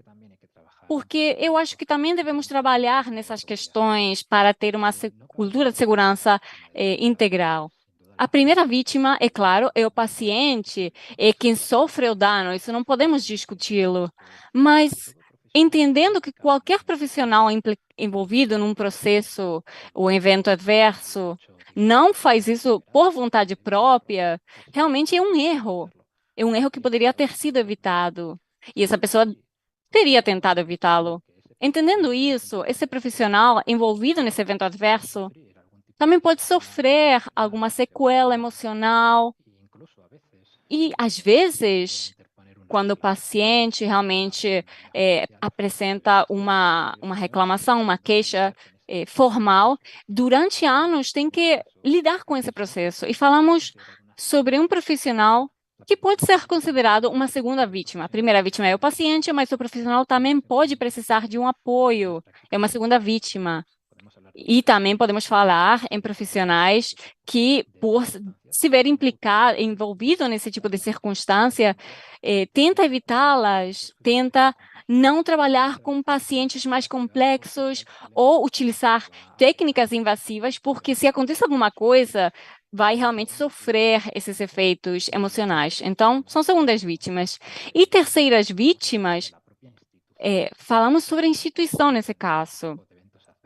porque eu acho que também devemos trabalhar nessas questões para ter uma cultura de segurança integral. A primeira vítima, é claro, é o paciente, é quem sofre o dano, isso não podemos discuti-lo, mas entendendo que qualquer profissional envolvido num processo ou evento adverso não faz isso por vontade própria, realmente é um erro. É um erro que poderia ter sido evitado. E essa pessoa teria tentado evitá-lo. Entendendo isso, esse profissional envolvido nesse evento adverso também pode sofrer alguma sequela emocional. E, às vezes, quando o paciente realmente apresenta uma reclamação, uma queixa formal, durante anos tem que lidar com esse processo. E falamos sobre um profissional que pode ser considerado uma segunda vítima. A primeira vítima é o paciente, mas o profissional também pode precisar de um apoio. É uma segunda vítima. E também podemos falar em profissionais que, por se ver envolvido nesse tipo de circunstância, tenta evitá-las, tenta não trabalhar com pacientes mais complexos ou utilizar técnicas invasivas, porque se acontecer alguma coisa, vai realmente sofrer esses efeitos emocionais. Então, são segundas vítimas. E terceiras vítimas, falamos sobre a instituição nesse caso.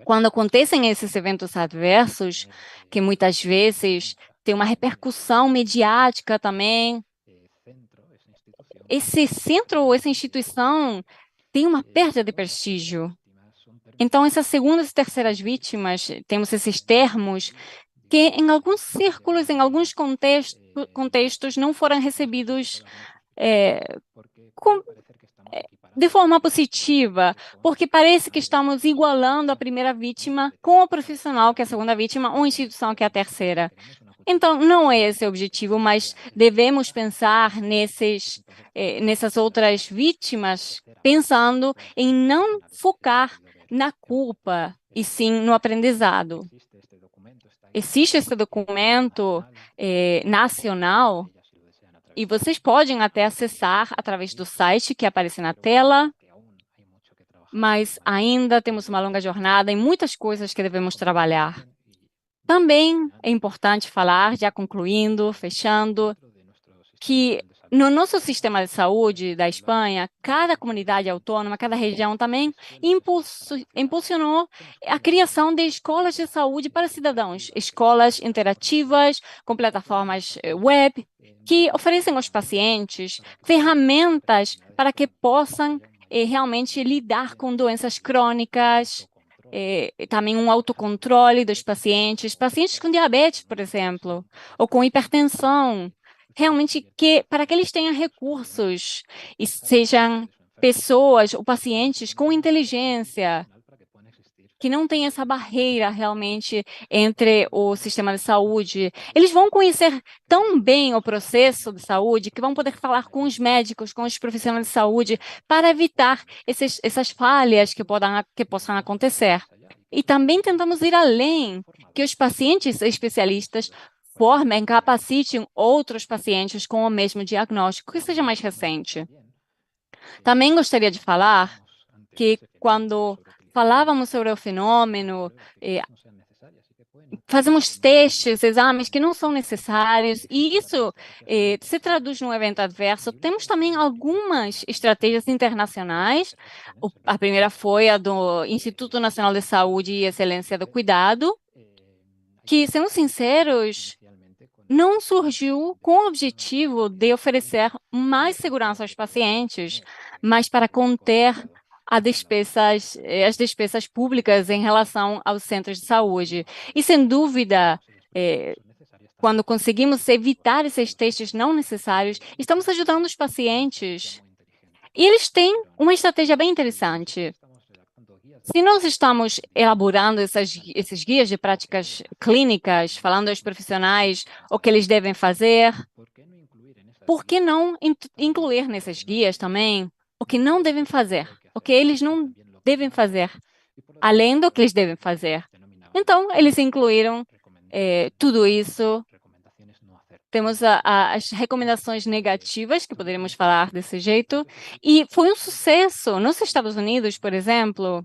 Quando acontecem esses eventos adversos, que muitas vezes tem uma repercussão mediática também, esse centro ou essa instituição tem uma perda de prestígio. Então, essas segundas e terceiras vítimas, temos esses termos que em alguns círculos, em alguns contextos, não foram recebidos de forma positiva, porque parece que estamos igualando a primeira vítima com o profissional, que é a segunda vítima, ou a instituição, que é a terceira. Então, não é esse o objetivo, mas devemos pensar nessas outras vítimas, pensando em não focar na culpa, e sim no aprendizado. Existe esse documento nacional, e vocês podem até acessar através do site que aparece na tela, mas ainda temos uma longa jornada e muitas coisas que devemos trabalhar. Também é importante falar, já concluindo, fechando, que no nosso sistema de saúde da Espanha, cada comunidade autônoma, cada região também impulsionou a criação de escolas de saúde para cidadãos, escolas interativas com plataformas web, que oferecem aos pacientes ferramentas para que possam realmente lidar com doenças crônicas, também um autocontrole dos pacientes com diabetes, por exemplo, ou com hipertensão, realmente para que eles tenham recursos e sejam pessoas ou pacientes com inteligência, que não tem essa barreira realmente entre o sistema de saúde. Eles vão conhecer tão bem o processo de saúde que vão poder falar com os médicos, com os profissionais de saúde, para evitar essas falhas que possam acontecer. E também tentamos ir além, que os pacientes especialistas formem, capacitem outros pacientes com o mesmo diagnóstico, que seja mais recente. Também gostaria de falar que quando falávamos sobre o fenômeno, fazemos testes, exames que não são necessários, e isso se traduz num evento adverso. Temos também algumas estratégias internacionais. A primeira foi a do Instituto Nacional de Saúde e Excelência do Cuidado, que, sendo sinceros, não surgiu com o objetivo de oferecer mais segurança aos pacientes, mas para conter as despesas públicas em relação aos centros de saúde. E, sem dúvida, quando conseguimos evitar esses testes não necessários, estamos ajudando os pacientes. E eles têm uma estratégia bem interessante. Se nós estamos elaborando esses guias de práticas clínicas, falando aos profissionais o que eles devem fazer, por que não incluir nesses guias também o que não devem fazer, o que eles não devem fazer, além do que eles devem fazer? Então, eles incluíram tudo isso. Temos as recomendações negativas, que poderíamos falar desse jeito, e foi um sucesso. Nos Estados Unidos, por exemplo,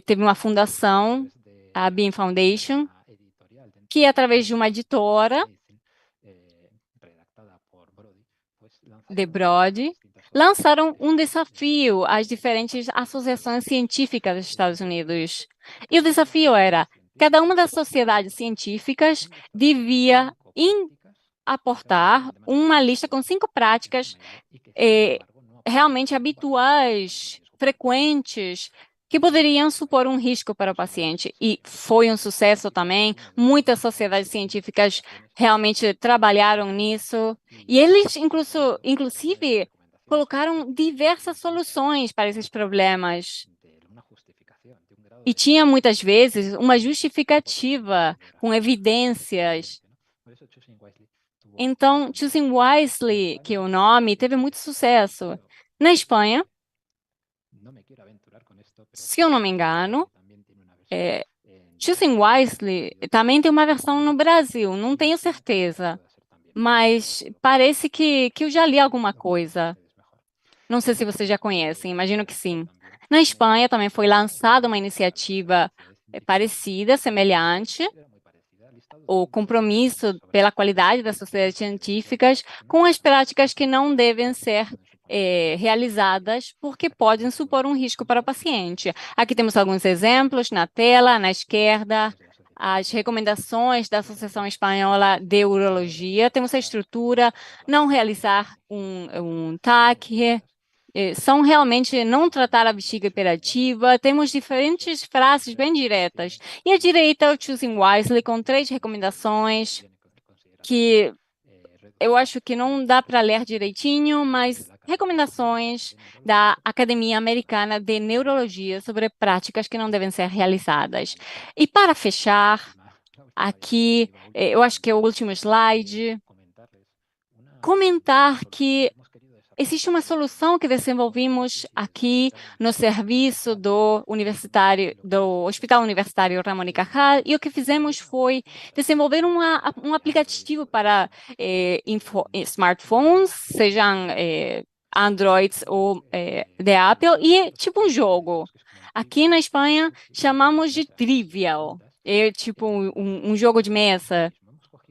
teve uma fundação, a Beam Foundation, que, através de uma editora, de Brody, lançaram um desafio às diferentes associações científicas dos Estados Unidos. E o desafio era: cada uma das sociedades científicas devia aportar uma lista com 5 práticas realmente habituais, frequentes, que poderiam supor um risco para o paciente. E foi um sucesso também. Muitas sociedades científicas realmente trabalharam nisso. E eles, inclusive, colocaram diversas soluções para esses problemas. E tinha, muitas vezes, uma justificativa com evidências. Então, Choosing Wisely, que é o nome, teve muito sucesso. Na Espanha, se eu não me engano, Choosing Wisely também tem uma versão no Brasil, não tenho certeza, mas parece que eu já li alguma coisa. Não sei se vocês já conhecem, imagino que sim. Na Espanha também foi lançada uma iniciativa parecida, semelhante, o compromisso pela qualidade das sociedades científicas com as práticas que não devem ser realizadas porque podem supor um risco para o paciente. Aqui temos alguns exemplos na tela, na esquerda, as recomendações da Associação Espanhola de Urologia. Temos a estrutura: não realizar um TAC, são realmente não tratar a bexiga hiperativa. Temos diferentes frases bem diretas. E à direita, o Choosing Wisely, com 3 recomendações que eu acho que não dá para ler direitinho, mas recomendações da Academia Americana de Neurologia sobre práticas que não devem ser realizadas. E para fechar, aqui, eu acho que é o último slide, comentar que existe uma solução que desenvolvimos aqui no serviço do Hospital Universitário Ramon y Cajal, e o que fizemos foi desenvolver um aplicativo para smartphones, sejam Androids ou de Apple, e é tipo um jogo. Aqui na Espanha chamamos de Trivial, é tipo um jogo de mesa.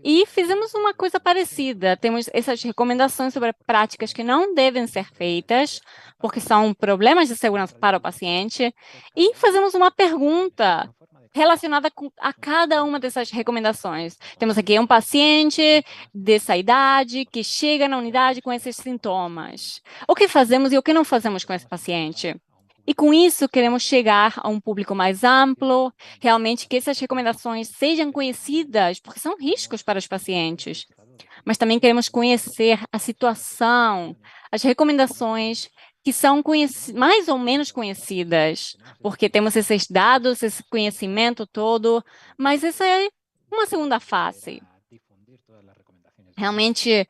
E fizemos uma coisa parecida. Temos essas recomendações sobre práticas que não devem ser feitas, porque são problemas de segurança para o paciente, e fazemos uma pergunta relacionada a cada uma dessas recomendações. Temos aqui um paciente dessa idade que chega na unidade com esses sintomas. O que fazemos e o que não fazemos com esse paciente? E com isso, queremos chegar a um público mais amplo, realmente que essas recomendações sejam conhecidas, porque são riscos para os pacientes. Mas também queremos conhecer a situação, as recomendações que são mais ou menos conhecidas, porque temos esses dados, esse conhecimento todo, mas essa é uma segunda face. Realmente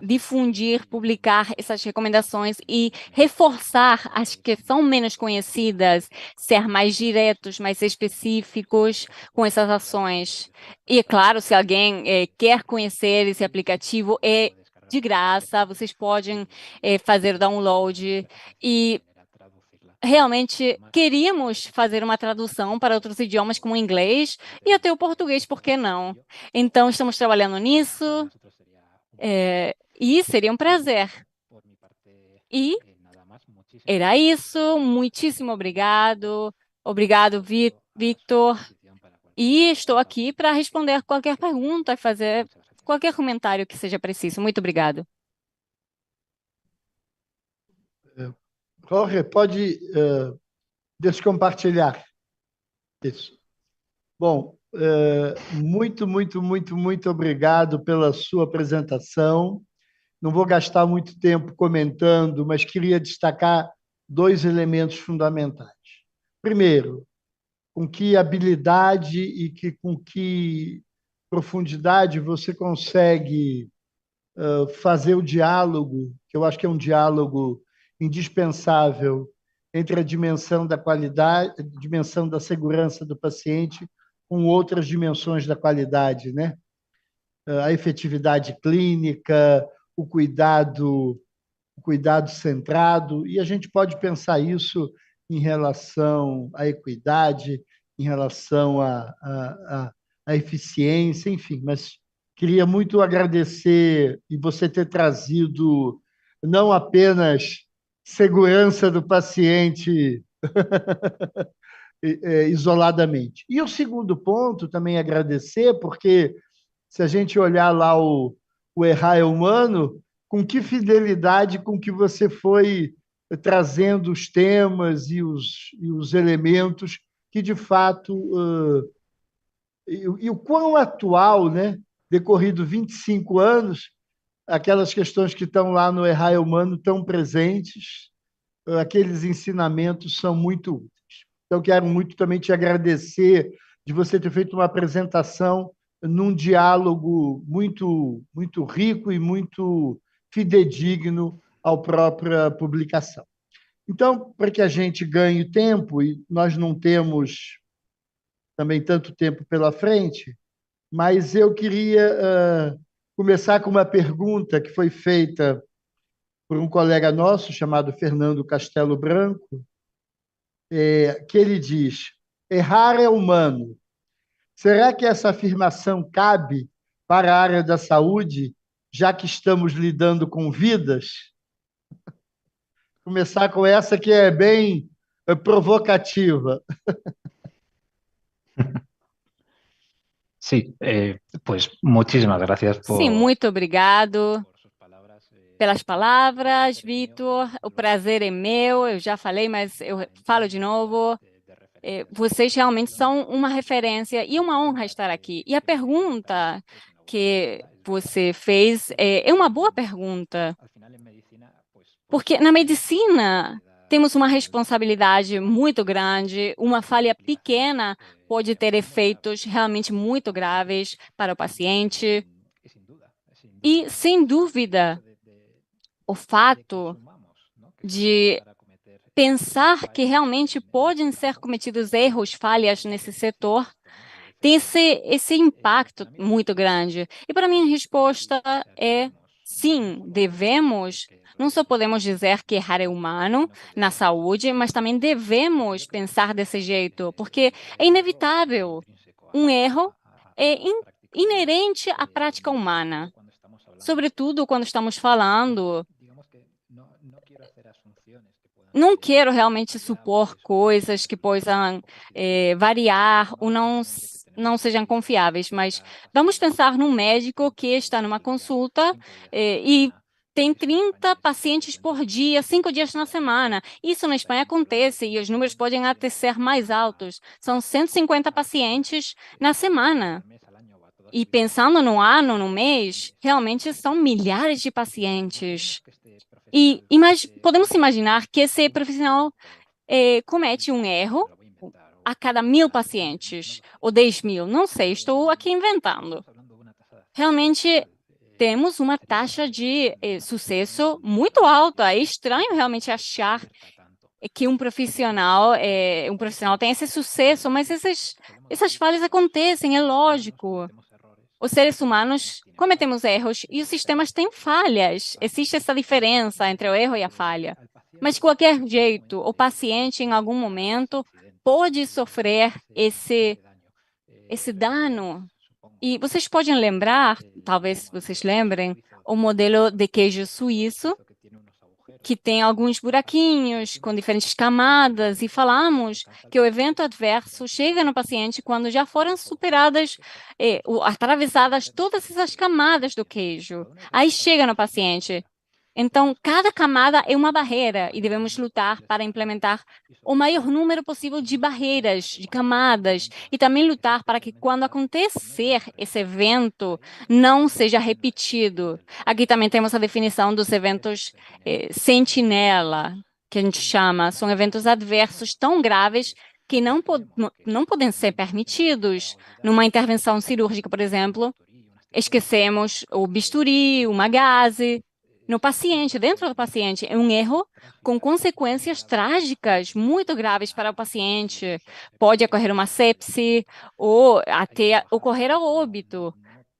difundir, publicar essas recomendações e reforçar as que são menos conhecidas, ser mais diretos, mais específicos com essas ações. E, é claro, se alguém quer conhecer esse aplicativo, é de graça, vocês podem fazer download e realmente queríamos fazer uma tradução para outros idiomas, como o inglês e até o português, por que não? Então, estamos trabalhando nisso, e seria um prazer. E era isso, muitíssimo obrigado. Obrigado, Victor. E estou aqui para responder qualquer pergunta e fazer qualquer comentário que seja preciso. Muito obrigado. Jorge, pode descompartilhar. Isso. Bom, muito, muito, muito, muito obrigado pela sua apresentação. Não vou gastar muito tempo comentando, mas queria destacar 2 elementos fundamentais. Primeiro, com que habilidade e com que profundidade você consegue fazer o diálogo, que eu acho que é um diálogo indispensável entre a dimensão da qualidade, a dimensão da segurança do paciente com outras dimensões da qualidade, né? A efetividade clínica, o cuidado centrado, e a gente pode pensar isso em relação à equidade, em relação à eficiência, enfim, mas queria muito agradecer e você ter trazido não apenas segurança do paciente isoladamente. E o segundo ponto, também agradecer, porque se a gente olhar lá o Errar é Humano, com que fidelidade com que você foi trazendo os temas e os elementos que, de fato, e o quão atual, né? Decorrido 25 anos, aquelas questões que estão lá no Errar é Humano estão presentes, aqueles ensinamentos são muito úteis. Então, quero muito também te agradecer de você ter feito uma apresentação num diálogo muito, muito rico e muito fidedigno à própria publicação. Então, para que a gente ganhe tempo, e nós não temos também tanto tempo pela frente, mas eu queria começar com uma pergunta que foi feita por um colega nosso chamado Fernando Castelo Branco, que ele diz: errar é humano. Será que essa afirmação cabe para a área da saúde, já que estamos lidando com vidas? Começar com essa que é bem provocativa. Sí, pues muchísimas gracias Sim, muito obrigado pelas palavras, Victor. O prazer é meu, eu já falei, mas eu falo de novo. Vocês realmente são uma referência e uma honra estar aqui. E a pergunta que você fez é uma boa pergunta, porque na medicina temos uma responsabilidade muito grande, uma falha pequena pode ter efeitos realmente muito graves para o paciente. E, sem dúvida, o fato de pensar que realmente podem ser cometidos erros, falhas nesse setor, tem esse impacto muito grande. E para mim a resposta é sim, devemos, não só podemos dizer que errar é humano na saúde, mas também devemos pensar desse jeito, porque é inevitável. Um erro é inerente à prática humana, sobretudo quando estamos falando. Não quero realmente supor coisas que possam variar ou não sejam confiáveis, mas vamos pensar num médico que está numa consulta e tem 30 pacientes por dia, 5 dias na semana. Isso na Espanha acontece e os números podem até ser mais altos. São 150 pacientes na semana. E pensando no ano, no mês, realmente são milhares de pacientes. E podemos imaginar que esse profissional comete um erro a cada 1.000 pacientes, ou 10.000, não sei, estou aqui inventando. Realmente temos uma taxa de sucesso muito alta. É estranho realmente achar que um profissional tem esse sucesso, mas essas falhas acontecem, é lógico. Os seres humanos cometemos erros e os sistemas têm falhas. Existe essa diferença entre o erro e a falha. Mas, de qualquer jeito, o paciente, em algum momento, pode sofrer esse dano. E vocês podem lembrar, talvez vocês lembrem, o modelo de queijo suíço, que tem alguns buraquinhos com diferentes camadas, e falamos que o evento adverso chega no paciente quando já foram superadas, atravessadas todas essas camadas do queijo. Aí chega no paciente. Então, cada camada é uma barreira e devemos lutar para implementar o maior número possível de barreiras, de camadas, e também lutar para que, quando acontecer esse evento, não seja repetido. Aqui também temos a definição dos eventos sentinela, que a gente chama, são eventos adversos tão graves que não podem ser permitidos. Numa intervenção cirúrgica, por exemplo, esquecemos o bisturi, uma gaze. No paciente, dentro do paciente, é um erro com consequências trágicas muito graves para o paciente. Pode ocorrer uma sepse ou até ocorrer ao óbito.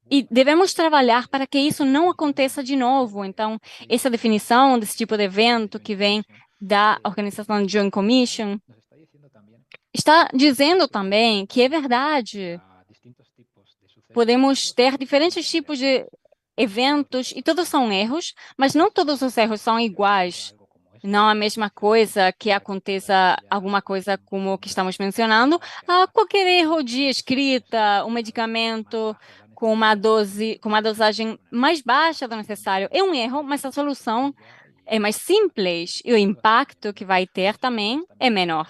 E devemos trabalhar para que isso não aconteça de novo. Então, essa definição desse tipo de evento que vem da organização Joint Commission está dizendo também que é verdade. Podemos ter diferentes tipos de eventos e todos são erros, mas não todos os erros são iguais. Não é a mesma coisa que aconteça alguma coisa como o que estamos mencionando, qualquer erro de escrita, um medicamento com uma dosagem mais baixa do necessário. É um erro, mas a solução é mais simples e o impacto que vai ter também é menor.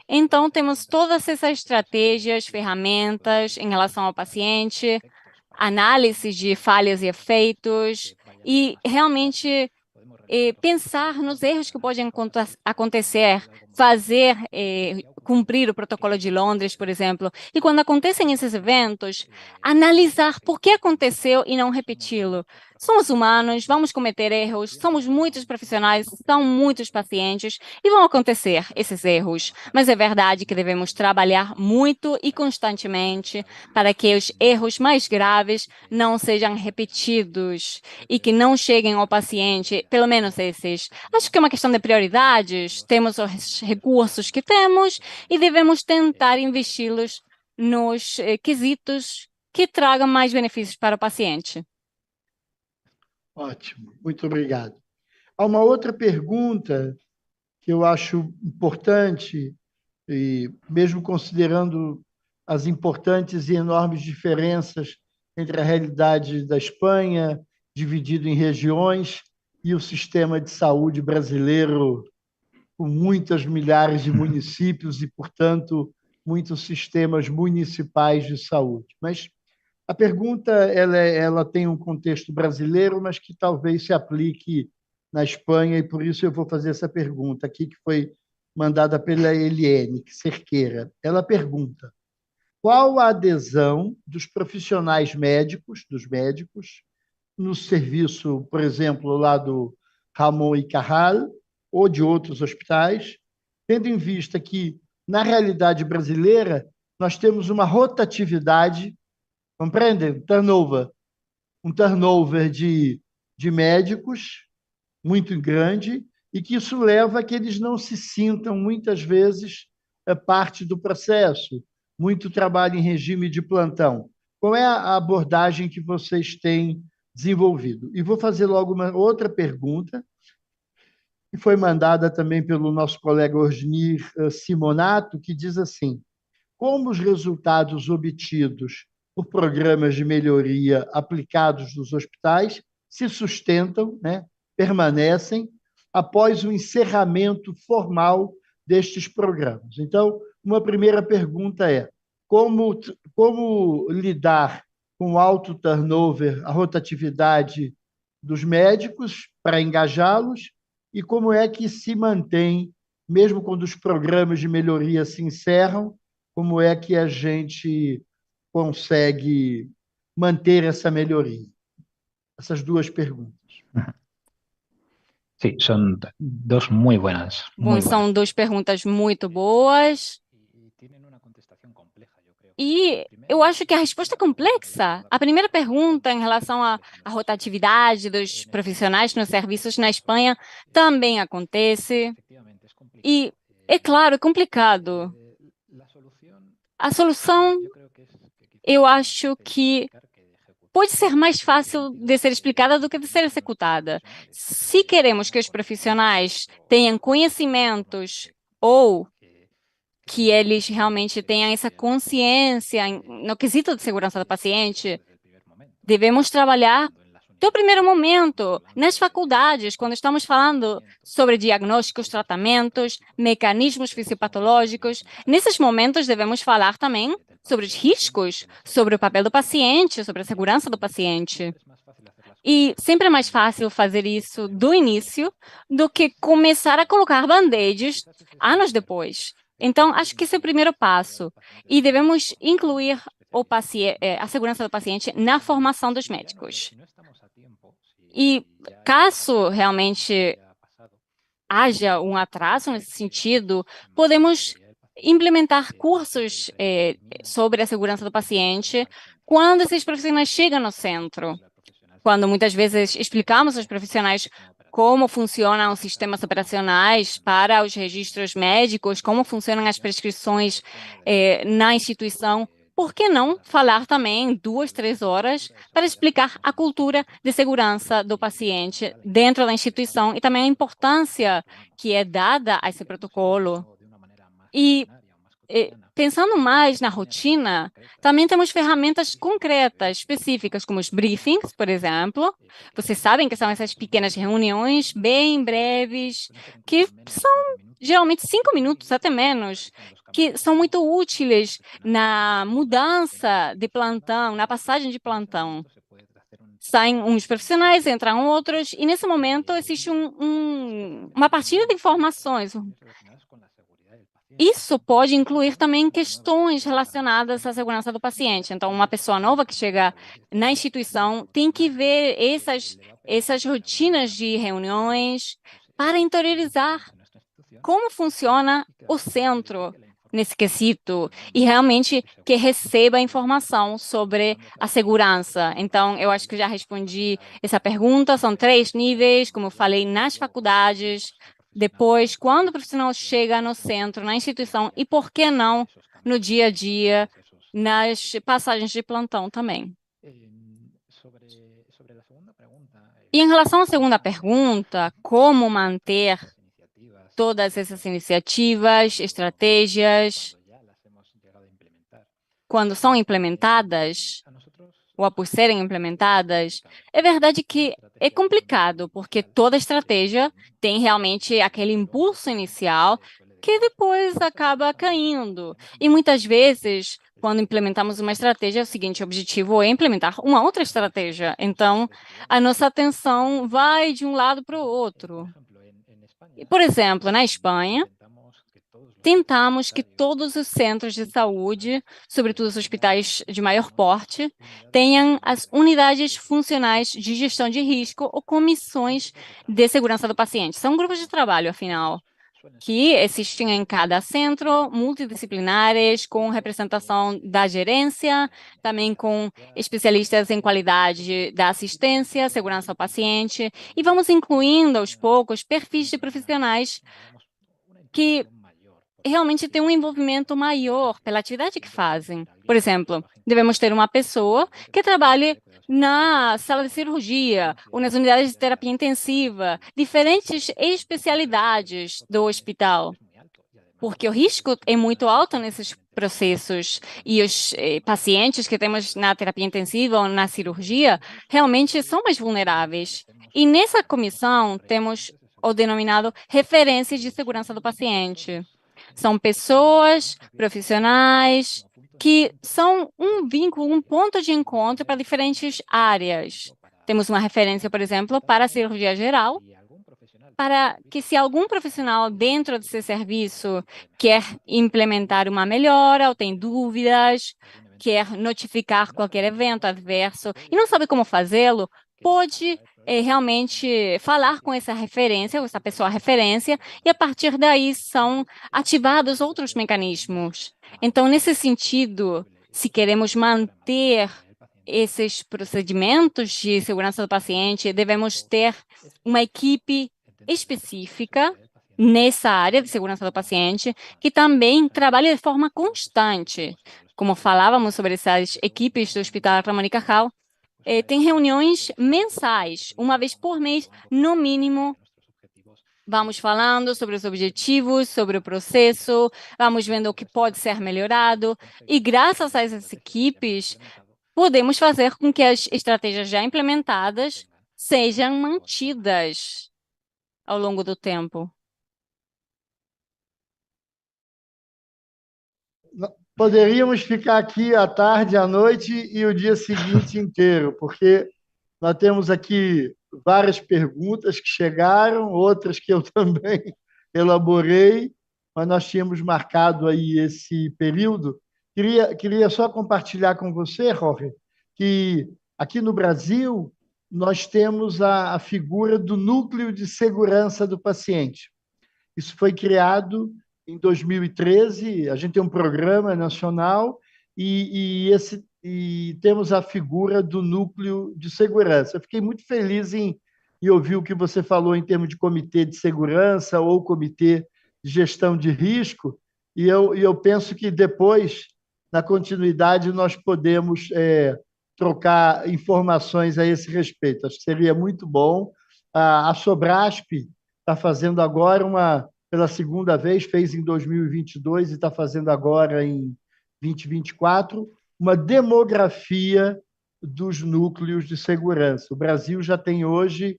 Então, temos todas essas estratégias, ferramentas em relação ao paciente, análise de falhas e efeitos, e realmente pensar nos erros que podem acontecer, fazer cumprir o protocolo de Londres, por exemplo. E quando acontecem esses eventos, analisar por que aconteceu e não repeti-lo. Somos humanos, vamos cometer erros, somos muitos profissionais, são muitos pacientes e vão acontecer esses erros. Mas é verdade que devemos trabalhar muito e constantemente para que os erros mais graves não sejam repetidos e que não cheguem ao paciente, pelo menos esses. Acho que é uma questão de prioridades, temos os recursos que temos e devemos tentar investi-los nos quesitos que tragam mais benefícios para o paciente. Ótimo, muito obrigado. Há uma outra pergunta que eu acho importante, e mesmo considerando as importantes e enormes diferenças entre a realidade da Espanha, dividido em regiões, e o sistema de saúde brasileiro, com muitas milhares de municípios e, portanto, muitos sistemas municipais de saúde. Mas a pergunta ela tem um contexto brasileiro, mas que talvez se aplique na Espanha, e por isso eu vou fazer essa pergunta aqui, que foi mandada pela Eliane Cerqueira. Ela pergunta: qual a adesão dos profissionais médicos, no serviço, por exemplo, lá do Ramon y Cajal, ou de outros hospitais, tendo em vista que, na realidade brasileira, nós temos uma rotatividade, compreende? Um turnover de médicos muito grande, e que isso leva a que eles não se sintam, muitas vezes, parte do processo. Muito trabalho em regime de plantão. Qual é a abordagem que vocês têm desenvolvido? E vou fazer logo uma outra pergunta, que foi mandada também pelo nosso colega Ornir Simonato, que diz assim: como os resultados obtidos por programas de melhoria aplicados nos hospitais se sustentam, né, permanecem, após o encerramento formal destes programas. Então, uma primeira pergunta é: como lidar com o alto turnover, a rotatividade dos médicos para engajá-los, e como é que se mantém, mesmo quando os programas de melhoria se encerram, como é que a gente consegue manter essa melhoria? Essas duas perguntas. Sí, son dos muy buenas. Bom, são duas perguntas muito boas. E eu acho que a resposta é complexa. A primeira pergunta em relação à rotatividade dos profissionais nos serviços na Espanha também acontece. E, é claro, é complicado. A solução, eu acho que pode ser mais fácil de ser explicada do que de ser executada. Se queremos que os profissionais tenham conhecimentos ou que eles realmente tenham essa consciência no quesito de segurança do paciente, devemos trabalhar do primeiro momento, nas faculdades, quando estamos falando sobre diagnósticos, tratamentos, mecanismos fisiopatológicos. Nesses momentos, devemos falar também sobre os riscos, sobre o papel do paciente, sobre a segurança do paciente. E sempre é mais fácil fazer isso do início do que começar a colocar band-aids anos depois. Então, acho que esse é o primeiro passo. E devemos incluir a segurança do paciente na formação dos médicos. E caso realmente haja um atraso nesse sentido, podemos implementar cursos sobre a segurança do paciente quando esses profissionais chegam no centro. Quando muitas vezes explicamos aos profissionais como funcionam os sistemas operacionais para os registros médicos, como funcionam as prescrições na instituição, por que não falar também 2, 3 horas para explicar a cultura de segurança do paciente dentro da instituição e também a importância que é dada a esse protocolo? E pensando mais na rotina, também temos ferramentas concretas, específicas, como os briefings, por exemplo. Vocês sabem que são essas pequenas reuniões bem breves, que são geralmente 5 minutos, até menos, que são muito úteis na mudança de plantão, na passagem de plantão. Saem uns profissionais, entram outros, e nesse momento existe uma partilha de informações. Isso pode incluir também questões relacionadas à segurança do paciente. Então, uma pessoa nova que chega na instituição tem que ver essas rotinas de reuniões para interiorizar como funciona o centro nesse quesito e realmente que receba informação sobre a segurança. Então, eu acho que já respondi essa pergunta. São 3 níveis, como eu falei, nas faculdades. Depois, quando o profissional chega no centro, na instituição, e por que não no dia a dia, nas passagens de plantão também. E em relação à segunda pergunta, como manter todas essas iniciativas, estratégias, quando são implementadas, ou após serem implementadas, é verdade que é complicado, porque toda estratégia tem realmente aquele impulso inicial que depois acaba caindo. E muitas vezes, quando implementamos uma estratégia, o seguinte objetivo é implementar uma outra estratégia. Então, a nossa atenção vai de um lado para o outro. E, por exemplo, na Espanha, tentamos que todos os centros de saúde, sobretudo os hospitais de maior porte, tenham as unidades funcionais de gestão de risco ou comissões de segurança do paciente. São grupos de trabalho, afinal, que existem em cada centro, multidisciplinares, com representação da gerência, também com especialistas em qualidade da assistência, segurança ao paciente, e vamos incluindo aos poucos perfis de profissionais que realmente têm um envolvimento maior pela atividade que fazem. Por exemplo, devemos ter uma pessoa que trabalhe na sala de cirurgia ou nas unidades de terapia intensiva, diferentes especialidades do hospital, porque o risco é muito alto nesses processos e os pacientes que temos na terapia intensiva ou na cirurgia realmente são mais vulneráveis. E nessa comissão temos o denominado referências de segurança do paciente. São pessoas, profissionais, que são um vínculo, um ponto de encontro para diferentes áreas. Temos uma referência, por exemplo, para a cirurgia geral, para que se algum profissional dentro desse serviço quer implementar uma melhora ou tem dúvidas, quer notificar qualquer evento adverso e não sabe como fazê-lo, pode realmente falar com essa referência, com essa pessoa referência, e a partir daí são ativados outros mecanismos. Então, nesse sentido, se queremos manter esses procedimentos de segurança do paciente, devemos ter uma equipe específica nessa área de segurança do paciente, que também trabalha de forma constante. Como falávamos sobre essas equipes do Hospital Ramon y Cajal, tem reuniões mensais, uma vez por mês, no mínimo. Vamos falando sobre os objetivos, sobre o processo, vamos vendo o que pode ser melhorado, e graças a essas equipes, podemos fazer com que as estratégias já implementadas sejam mantidas ao longo do tempo. Poderíamos ficar aqui à tarde, à noite e o dia seguinte inteiro, porque nós temos aqui várias perguntas que chegaram, outras que eu também elaborei, mas nós tínhamos marcado aí esse período. Queria só compartilhar com você, Jorge, que aqui no Brasil nós temos a figura do Núcleo de Segurança do Paciente. Isso foi criado em 2013, a gente tem um programa nacional e temos a figura do núcleo de segurança. Eu fiquei muito feliz em ouvir o que você falou em termos de comitê de segurança ou comitê de gestão de risco, e eu penso que depois, na continuidade, nós podemos trocar informações a esse respeito. Acho que seria muito bom. A Sobrasp está fazendo agora pela segunda vez, fez em 2022 e está fazendo agora em 2024, uma demografia dos núcleos de segurança. O Brasil já tem hoje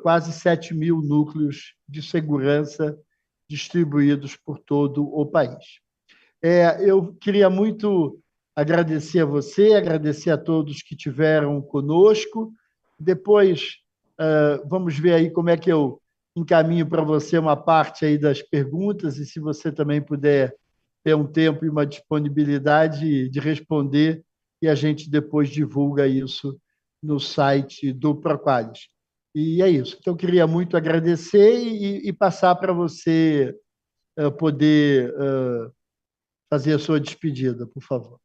quase 7.000 núcleos de segurança distribuídos por todo o país. Eu queria muito agradecer a você, agradecer a todos que tiveram conosco. Depois, vamos ver aí como é que eu encaminho para você uma parte aí das perguntas e se você também puder ter um tempo e uma disponibilidade de responder, e a gente depois divulga isso no site do Proqualis. E é isso. Então, eu queria muito agradecer e passar para você poder fazer a sua despedida, por favor.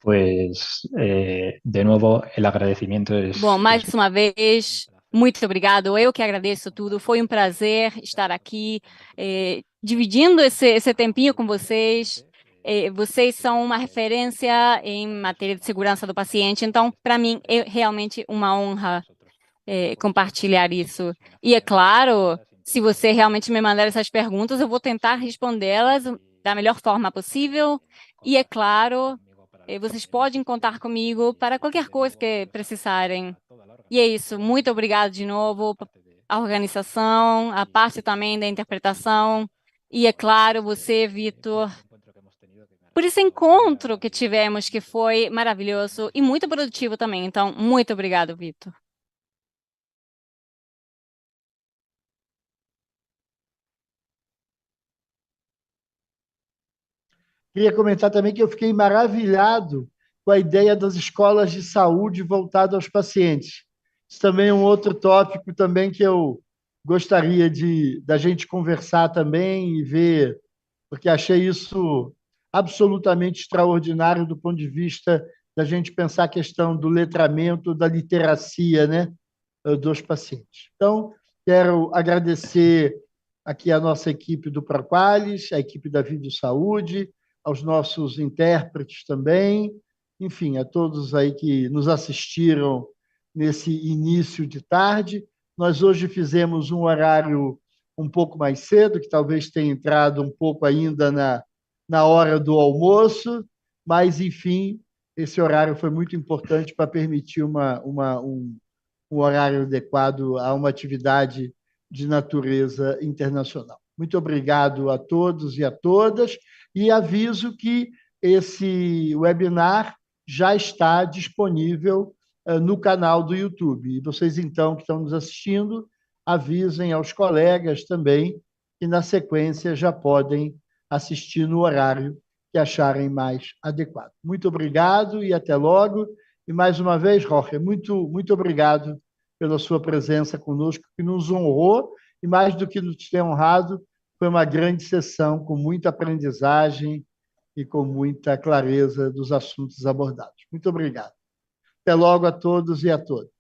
Pues, de nuevo, el agradecimiento es... Bom, mais uma vez, muito obrigado. Eu que agradeço tudo. Foi um prazer estar aqui, dividindo esse tempinho com vocês. Vocês são uma referência em matéria de segurança do paciente, então, para mim, é realmente uma honra compartilhar isso. E, é claro, se você realmente me mandar essas perguntas, eu vou tentar respondê-las da melhor forma possível. E, é claro, vocês podem contar comigo para qualquer coisa que precisarem. E é isso. Muito obrigado de novo à organização, à parte também da interpretação. E, é claro, você, Vitor, por esse encontro que tivemos, que foi maravilhoso e muito produtivo também. Então, muito obrigado, Vitor. Queria comentar também que eu fiquei maravilhado com a ideia das escolas de saúde voltadas aos pacientes. Isso também é um outro tópico também que eu gostaria da gente conversar também e ver, porque achei isso absolutamente extraordinário do ponto de vista da gente pensar a questão do letramento, da literacia, né, dos pacientes. Então, quero agradecer aqui a nossa equipe do Proqualis, a equipe da Vídeo Saúde, aos nossos intérpretes também, enfim, a todos aí que nos assistiram nesse início de tarde. Nós hoje fizemos um horário um pouco mais cedo, que talvez tenha entrado um pouco ainda na hora do almoço, mas, enfim, esse horário foi muito importante para permitir um horário adequado a uma atividade de natureza internacional. Muito obrigado a todos e a todas, e aviso que esse webinar já está disponível no canal do YouTube. E vocês, então, que estão nos assistindo, avisem aos colegas também que, na sequência, já podem assistir no horário que acharem mais adequado. Muito obrigado e até logo. E, mais uma vez, Jorge, muito, muito obrigado pela sua presença conosco, que nos honrou, e mais do que nos ter honrado, Foi uma grande sessão, com muita aprendizagem e com muita clareza dos assuntos abordados. Muito obrigado. Até logo a todos e a todas.